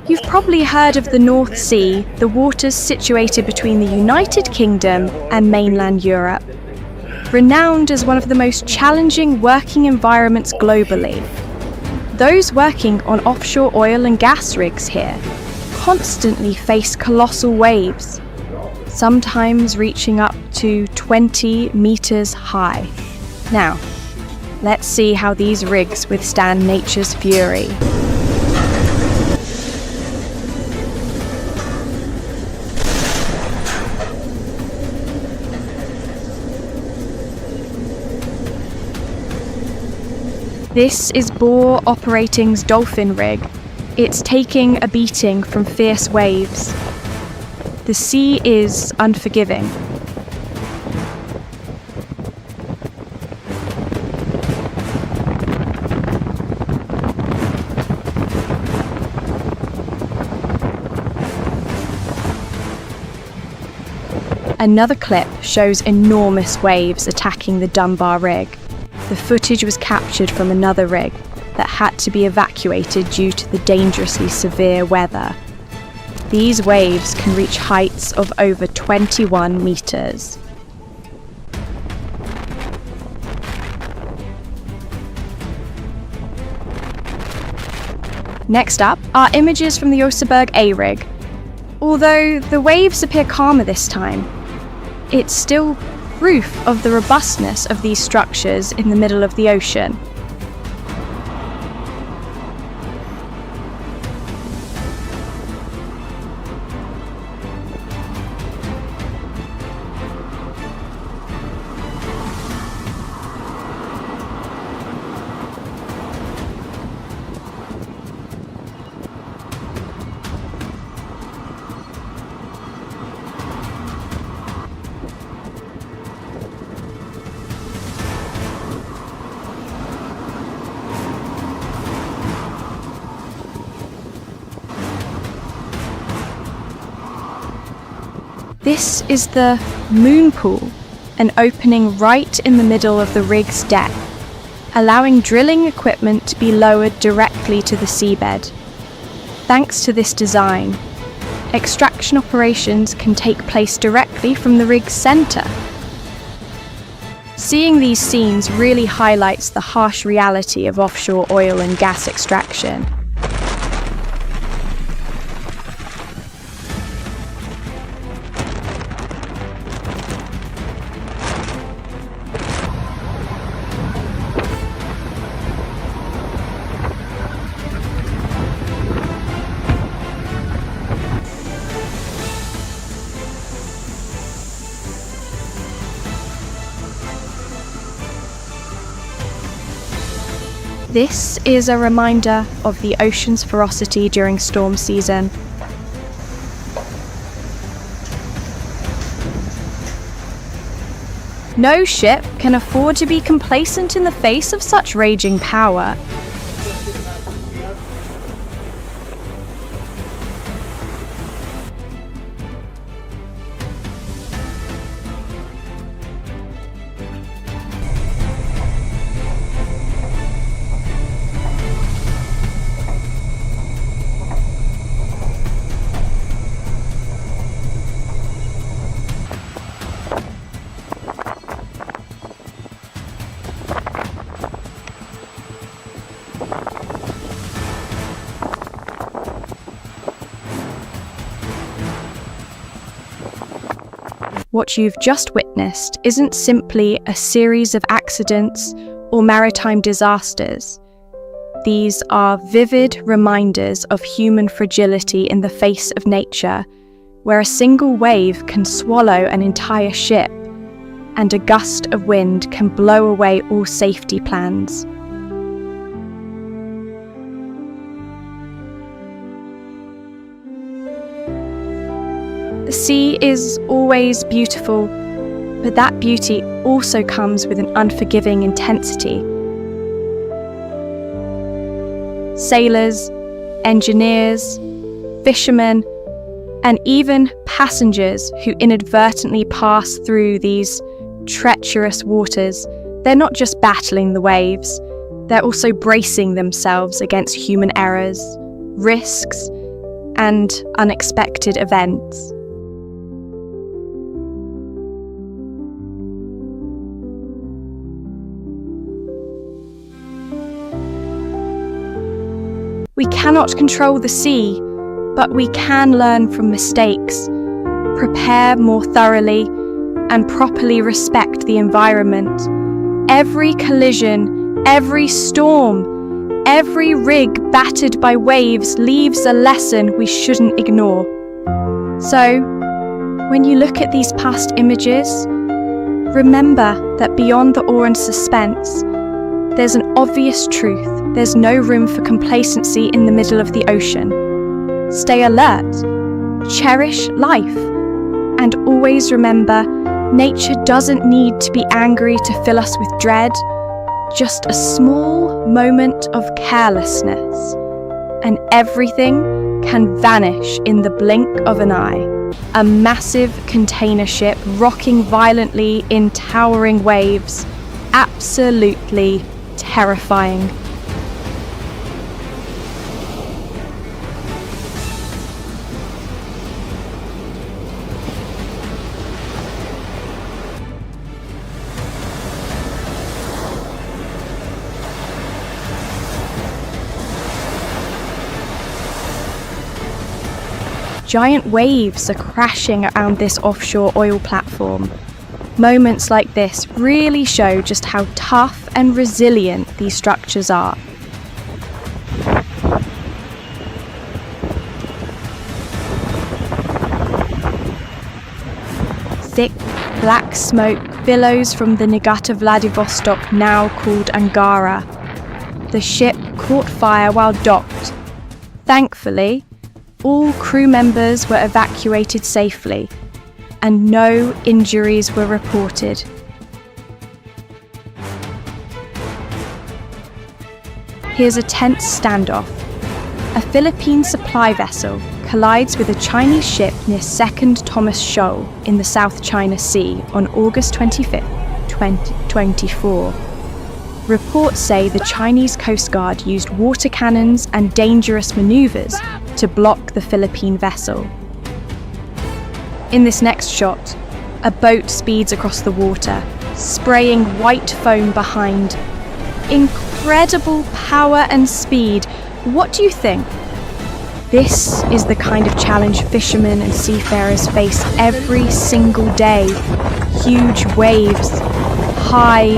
You've probably heard of the North Sea, the waters situated between the United Kingdom and mainland Europe. Renowned as one of the most challenging working environments globally. Those working on offshore oil and gas rigs here constantly face colossal waves, sometimes reaching up to 20 meters high. Now, let's see how these rigs withstand nature's fury. This is Bore Operating's dolphin rig. It's taking a beating from fierce waves. The sea is unforgiving. Another clip shows enormous waves attacking the Dunbar rig. The footage was captured from another rig that had to be evacuated due to the dangerously severe weather. These waves can reach heights of over 21 meters. Next up are images from the Oseberg A rig. Although the waves appear calmer this time, it's still proof of the robustness of these structures in the middle of the ocean. This is the moon pool, an opening right in the middle of the rig's deck, allowing drilling equipment to be lowered directly to the seabed. Thanks to this design, extraction operations can take place directly from the rig's center. Seeing these scenes really highlights the harsh reality of offshore oil and gas extraction. This is a reminder of the ocean's ferocity during storm season. No ship can afford to be complacent in the face of such raging power. What you've just witnessed isn't simply a series of accidents or maritime disasters. These are vivid reminders of human fragility in the face of nature, where a single wave can swallow an entire ship, and a gust of wind can blow away all safety plans. The sea is always beautiful, but that beauty also comes with an unforgiving intensity. Sailors, engineers, fishermen, and even passengers who inadvertently pass through these treacherous waters, they're not just battling the waves, they're also bracing themselves against human errors, risks, and unexpected events. We cannot control the sea, but we can learn from mistakes, prepare more thoroughly, and properly respect the environment. Every collision, every storm, every rig battered by waves leaves a lesson we shouldn't ignore. So, when you look at these past images, remember that beyond the awe and suspense, there's an obvious truth. There's no room for complacency in the middle of the ocean. Stay alert, cherish life, and always remember, nature doesn't need to be angry to fill us with dread. Just a small moment of carelessness, and everything can vanish in the blink of an eye. A massive container ship rocking violently in towering waves. Absolutely terrifying. Giant waves are crashing around this offshore oil platform. Moments like this really show just how tough and resilient these structures are. Thick, black smoke billows from the Nigata Vladivostok, now called Angara. The ship caught fire while docked. Thankfully, all crew members were evacuated safely, and no injuries were reported. Here's a tense standoff. A Philippine supply vessel collides with a Chinese ship near 2nd Thomas Shoal in the South China Sea on August 25, 2024. Reports say the Chinese Coast Guard used water cannons and dangerous maneuvers to block the Philippine vessel. In this next shot, a boat speeds across the water, spraying white foam behind. Incredible power and speed. What do you think? This is the kind of challenge fishermen and seafarers face every single day. Huge waves, high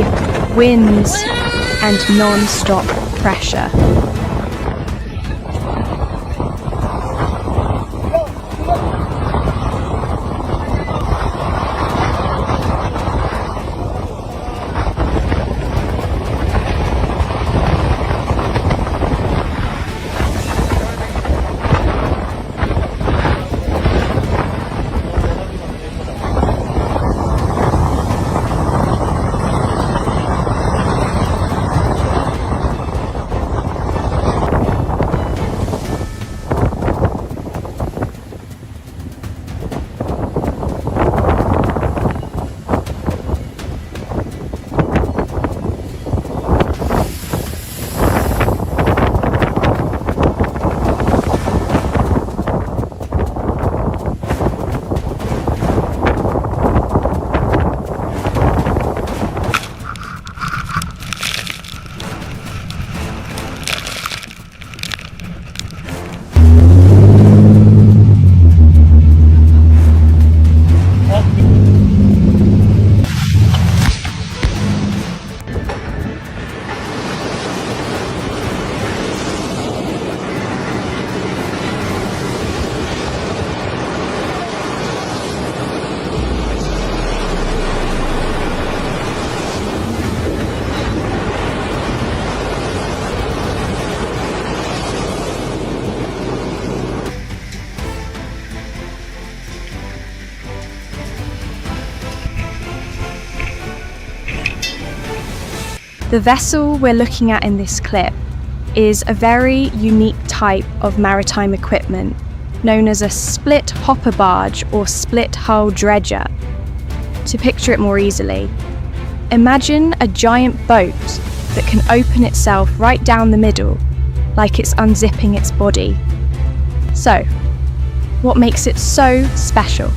winds, and non-stop pressure. The vessel we're looking at in this clip is a very unique type of maritime equipment known as a split hopper barge or split hull dredger. To picture it more easily, imagine a giant boat that can open itself right down the middle, like it's unzipping its body. So, what makes it so special?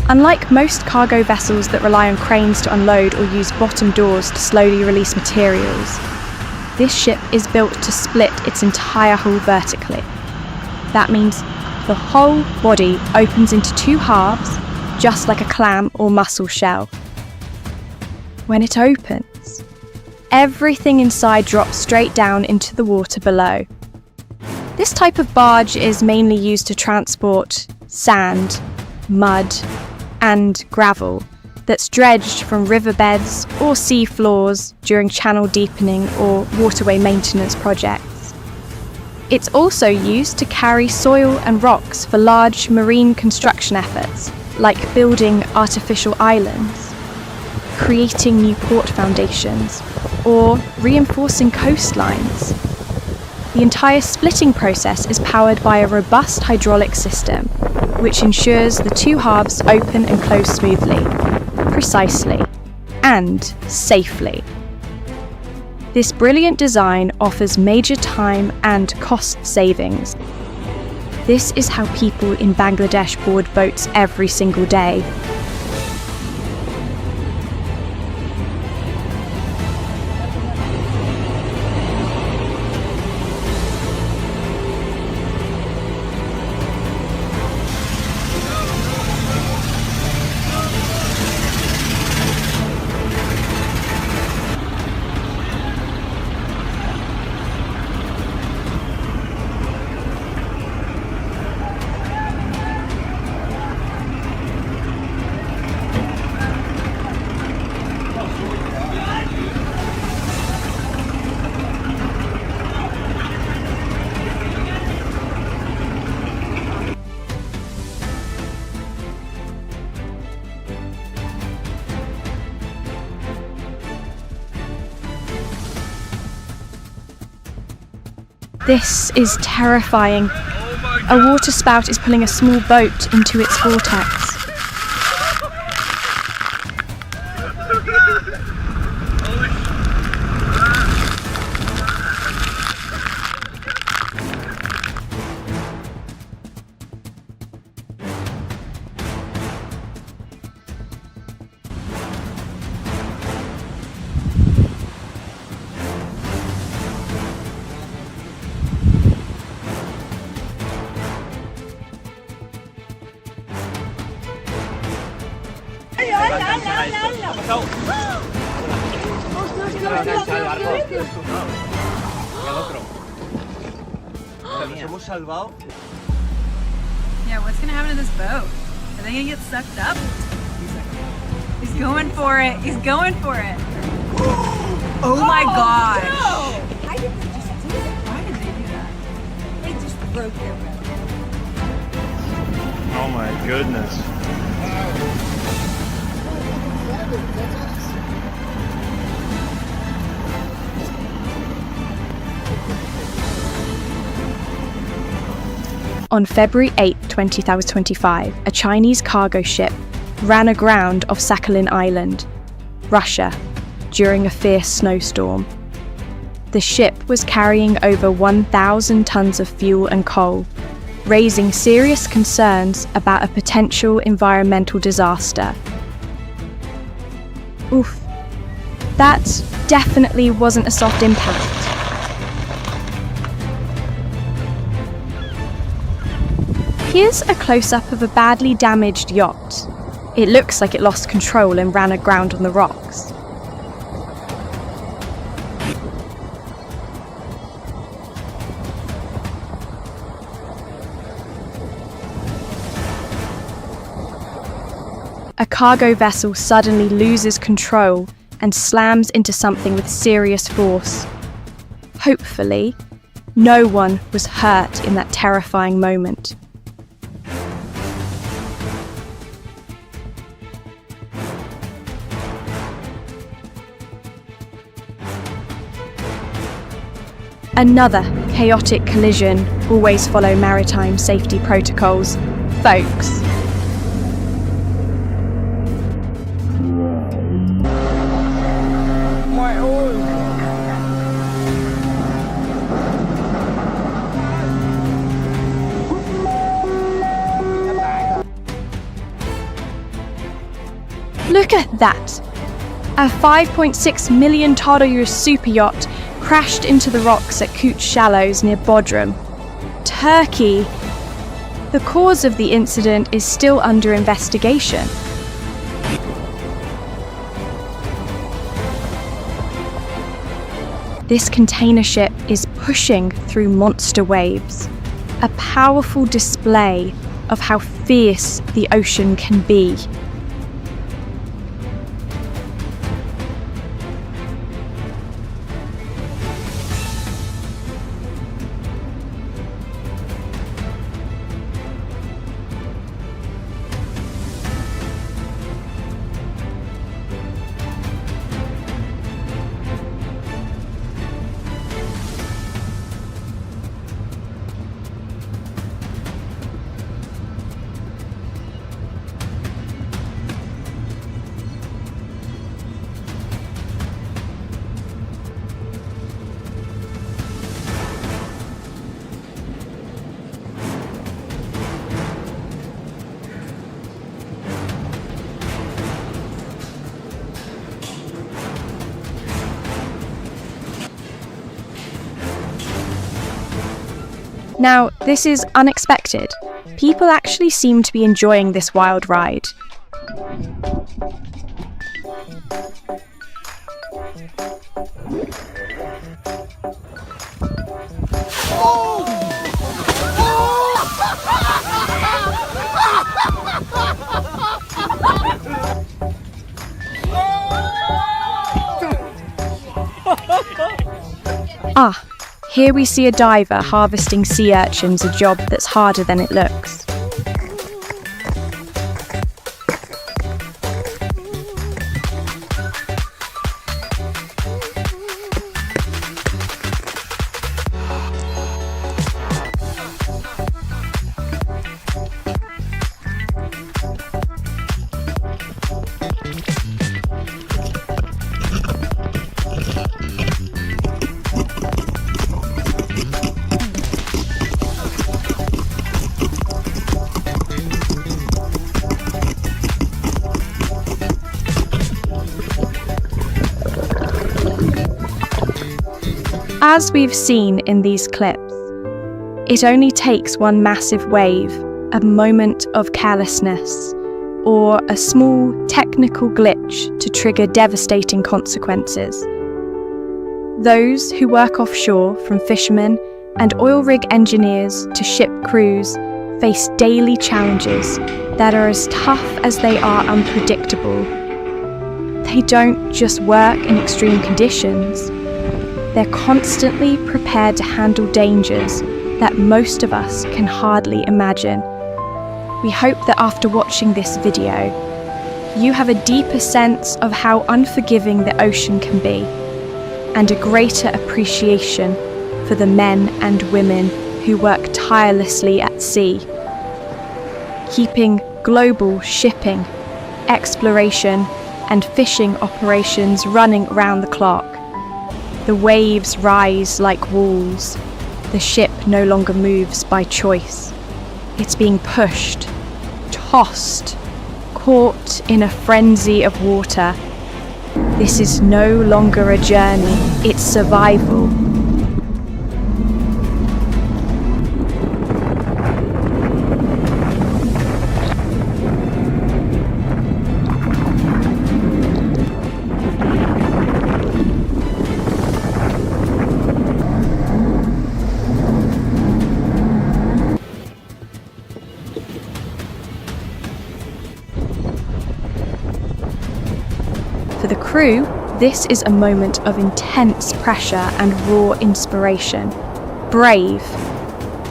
Unlike most cargo vessels that rely on cranes to unload or use bottom doors to slowly release materials, this ship is built to split its entire hull vertically. That means the whole body opens into two halves, just like a clam or mussel shell. When it opens, everything inside drops straight down into the water below. This type of barge is mainly used to transport sand, mud, and gravel, that's dredged from riverbeds or sea floors during channel deepening or waterway maintenance projects. It's also used to carry soil and rocks for large marine construction efforts, like building artificial islands, creating new port foundations, or reinforcing coastlines. The entire splitting process is powered by a robust hydraulic system, which ensures the two halves open and close smoothly, precisely, and safely. This brilliant design offers major time and cost savings. This is how people in Bangladesh board boats every single day. This is terrifying. A waterspout is pulling a small boat into its vortex. Yeah, what's gonna happen to this boat? Are they gonna get sucked up? He's going for it. He's going for it. Oh my gosh. No! Why did they just do it? Why did they do that? They just broke their boat. Oh my goodness. On February 8, 2025, a Chinese cargo ship ran aground off Sakhalin Island, Russia, during a fierce snowstorm. The ship was carrying over 1,000 tons of fuel and coal, raising serious concerns about a potential environmental disaster. Oof, that definitely wasn't a soft impact. Here's a close-up of a badly damaged yacht. It looks like it lost control and ran aground on the rocks. A cargo vessel suddenly loses control and slams into something with serious force. Hopefully, no one was hurt in that terrifying moment. Another chaotic collision. Always follow maritime safety protocols, folks. Look at that! A 5.6 million Todour super yacht crashed into the rocks at Cooch Shallows near Bodrum, Turkey. The cause of the incident is still under investigation. This container ship is pushing through monster waves, a powerful display of how fierce the ocean can be. Now, this is unexpected. People actually seem to be enjoying this wild ride. Ah, here we see a diver harvesting sea urchins, a job that's harder than it looks. As we've seen in these clips, it only takes one massive wave, a moment of carelessness, or a small technical glitch to trigger devastating consequences. Those who work offshore, from fishermen and oil rig engineers to ship crews, face daily challenges that are as tough as they are unpredictable. They don't just work in extreme conditions. They're constantly prepared to handle dangers that most of us can hardly imagine. We hope that after watching this video, you have a deeper sense of how unforgiving the ocean can be, and a greater appreciation for the men and women who work tirelessly at sea, keeping global shipping, exploration, and fishing operations running around the clock. The waves rise like walls. The ship no longer moves by choice. It's being pushed, tossed, caught in a frenzy of water. This is no longer a journey, it's survival. For the crew, this is a moment of intense pressure and raw inspiration. Brave.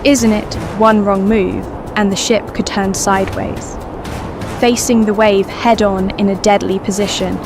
Isn't it? One wrong move, and the ship could turn sideways, facing the wave head-on in a deadly position.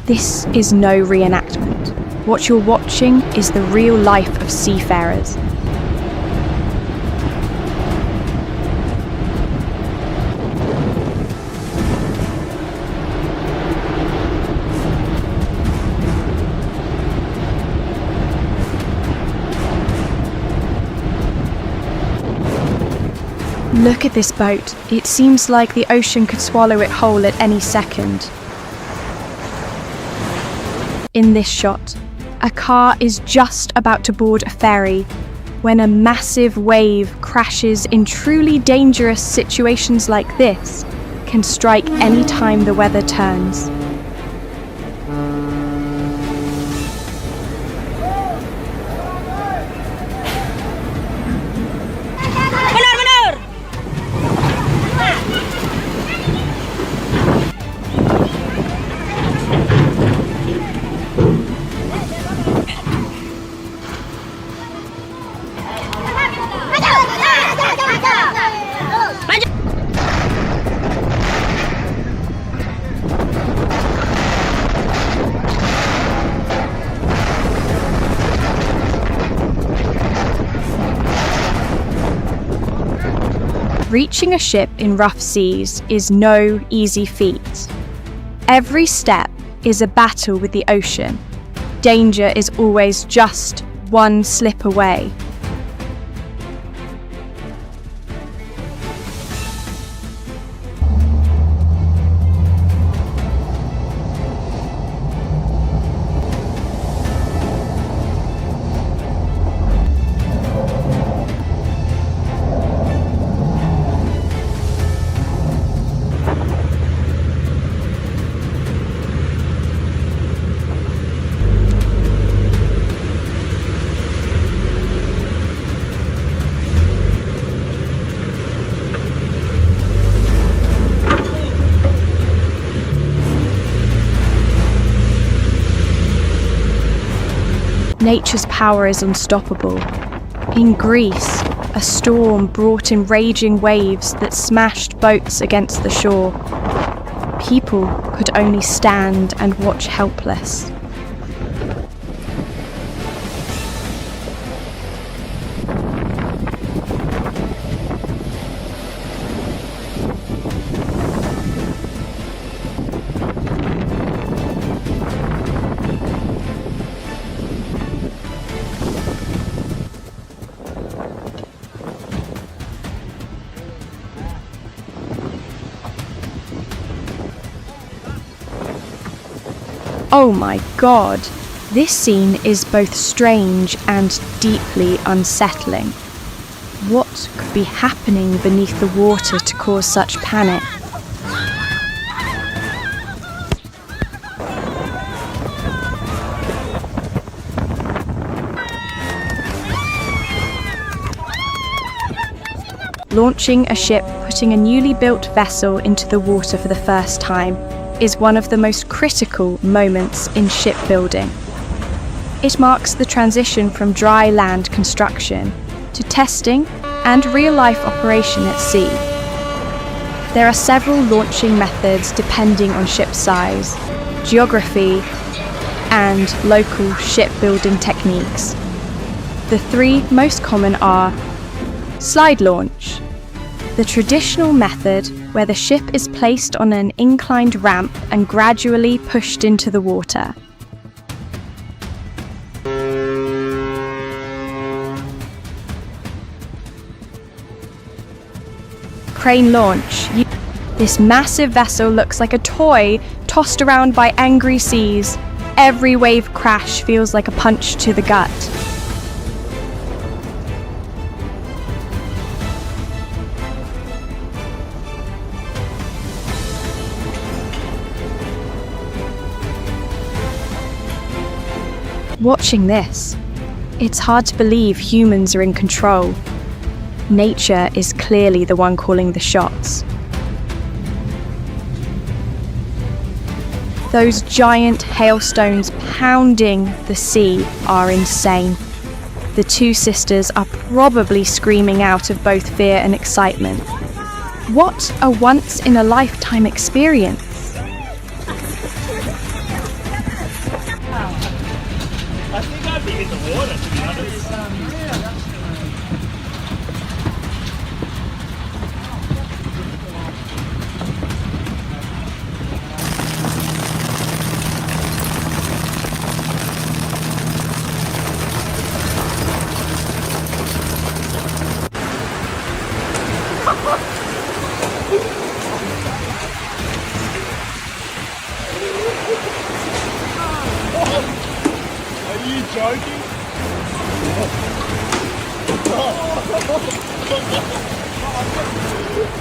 This is no reenactment. What you're watching is the real life of seafarers. Look at this boat. It seems like the ocean could swallow it whole at any second. In this shot, a car is just about to board a ferry when a massive wave crashes. In truly dangerous situations like this can strike any time the weather turns. Reaching a ship in rough seas is no easy feat. Every step is a battle with the ocean. Danger is always just one slip away. Nature's power is unstoppable. In Greece, a storm brought in raging waves that smashed boats against the shore. People could only stand and watch helpless. Oh my God! This scene is both strange and deeply unsettling. What could be happening beneath the water to cause such panic? Launching a ship, putting a newly built vessel into the water for the first time, is one of the most critical moments in shipbuilding. It marks the transition from dry land construction to testing and real-life operation at sea. There are several launching methods depending on ship size, geography, and local shipbuilding techniques. The three most common are slide launch, the traditional method where the ship is placed on an inclined ramp and gradually pushed into the water. Crane launch. This massive vessel looks like a toy tossed around by angry seas. Every wave crash feels like a punch to the gut. Watching this, it's hard to believe humans are in control. Nature is clearly the one calling the shots. Those giant hailstones pounding the sea are insane. The two sisters are probably screaming out of both fear and excitement. What a once-in-a-lifetime experience! I think I'd be in the water, to be honest. Are you joking?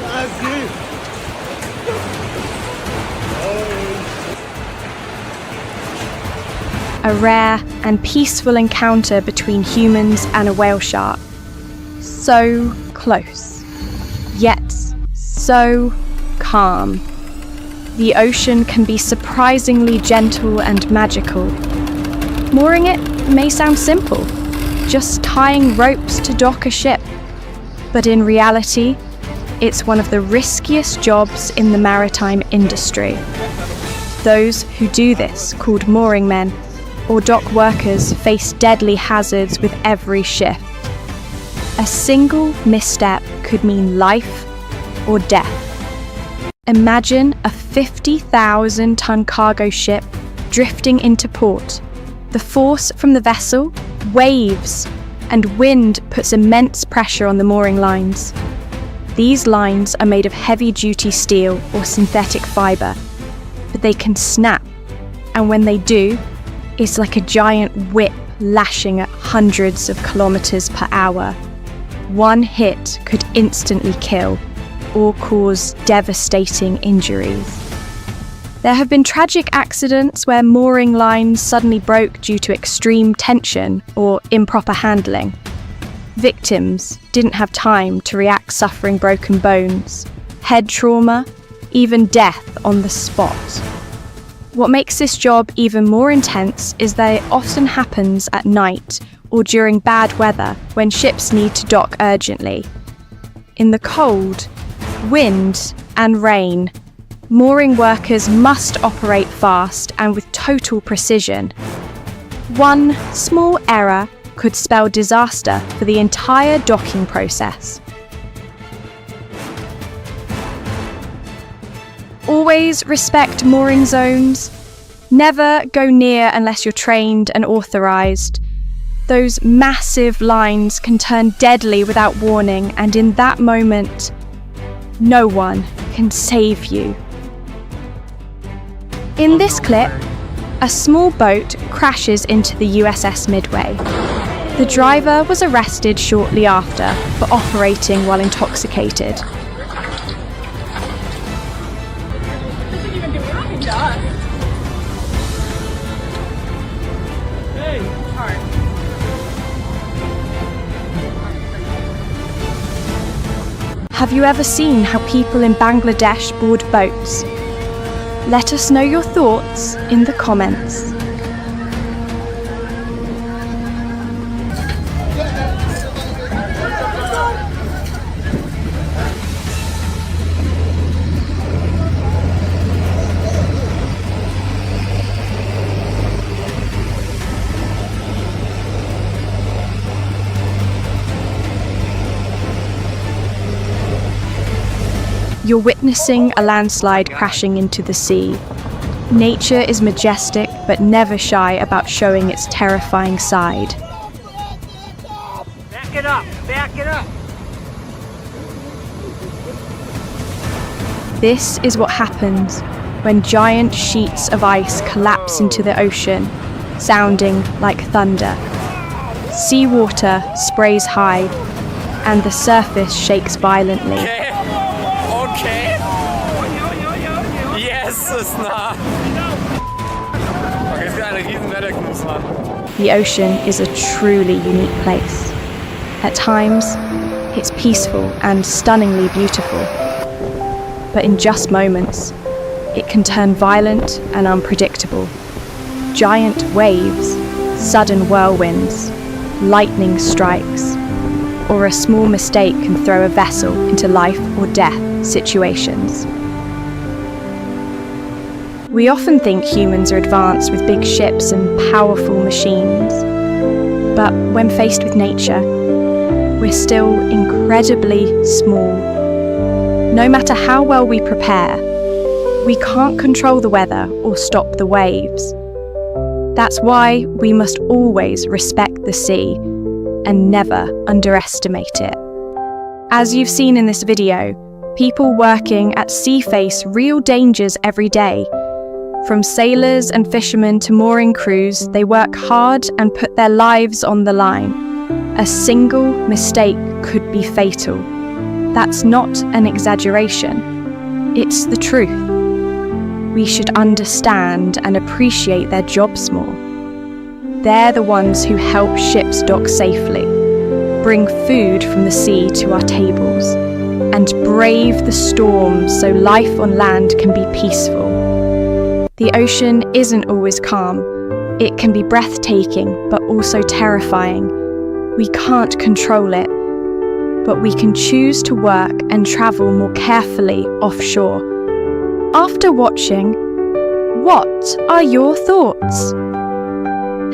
That's it. A rare and peaceful encounter between humans and a whale shark. So close, yet so calm. The ocean can be surprisingly gentle and magical. Mooring it may sound simple, just tying ropes to dock a ship. But in reality, it's one of the riskiest jobs in the maritime industry. Those who do this, called mooring men or dock workers, face deadly hazards with every shift. A single misstep could mean life or death. Imagine a 50,000-ton cargo ship drifting into port. The force from the vessel, waves, and wind puts immense pressure on the mooring lines. These lines are made of heavy-duty steel or synthetic fibre, but they can snap, and when they do, it's like a giant whip lashing at hundreds of kilometers per hour. One hit could instantly kill or cause devastating injuries. There have been tragic accidents where mooring lines suddenly broke due to extreme tension or improper handling. Victims didn't have time to react, suffering broken bones, head trauma, even death on the spot. What makes this job even more intense is that it often happens at night or during bad weather when ships need to dock urgently. In the cold, wind, and rain, mooring workers must operate fast and with total precision. One small error could spell disaster for the entire docking process. Always respect mooring zones. Never go near unless you're trained and authorized. Those massive lines can turn deadly without warning, and in that moment, no one can save you. In this clip, a small boat crashes into the USS Midway. The driver was arrested shortly after for operating while intoxicated. Have you ever seen how people in Bangladesh board boats? Let us know your thoughts in the comments. You're witnessing a landslide crashing into the sea. Nature is majestic but never shy about showing its terrifying side. Back it up! Back it up! This is what happens when giant sheets of ice collapse into the ocean, sounding like thunder. Seawater sprays high, and the surface shakes violently. Okay. Yes, ist nah. Okay, es gibt eine riesen Wetterknuss, Mann. The ocean is a truly unique place. At times, it's peaceful and stunningly beautiful. But in just moments, it can turn violent and unpredictable. Giant waves, sudden whirlwinds, lightning strikes, or a small mistake can throw a vessel into life or death situations. We often think humans are advanced with big ships and powerful machines. But when faced with nature, we're still incredibly small. No matter how well we prepare, we can't control the weather or stop the waves. That's why we must always respect the sea and never underestimate it. As you've seen in this video, people working at sea face real dangers every day. From sailors and fishermen to mooring crews, they work hard and put their lives on the line. A single mistake could be fatal. That's not an exaggeration. It's the truth. We should understand and appreciate their jobs more. They're the ones who help ships dock safely, bring food from the sea to our tables, and brave the storm so life on land can be peaceful. The ocean isn't always calm. It can be breathtaking, but also terrifying. We can't control it, but we can choose to work and travel more carefully offshore. After watching, what are your thoughts?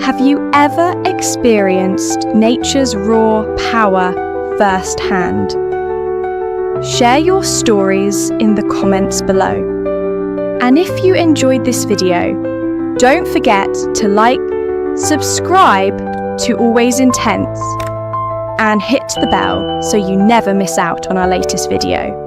Have you ever experienced nature's raw power firsthand? Share your stories in the comments below. And if you enjoyed this video, don't forget to like, subscribe to Always Intense, and hit the bell so you never miss out on our latest video.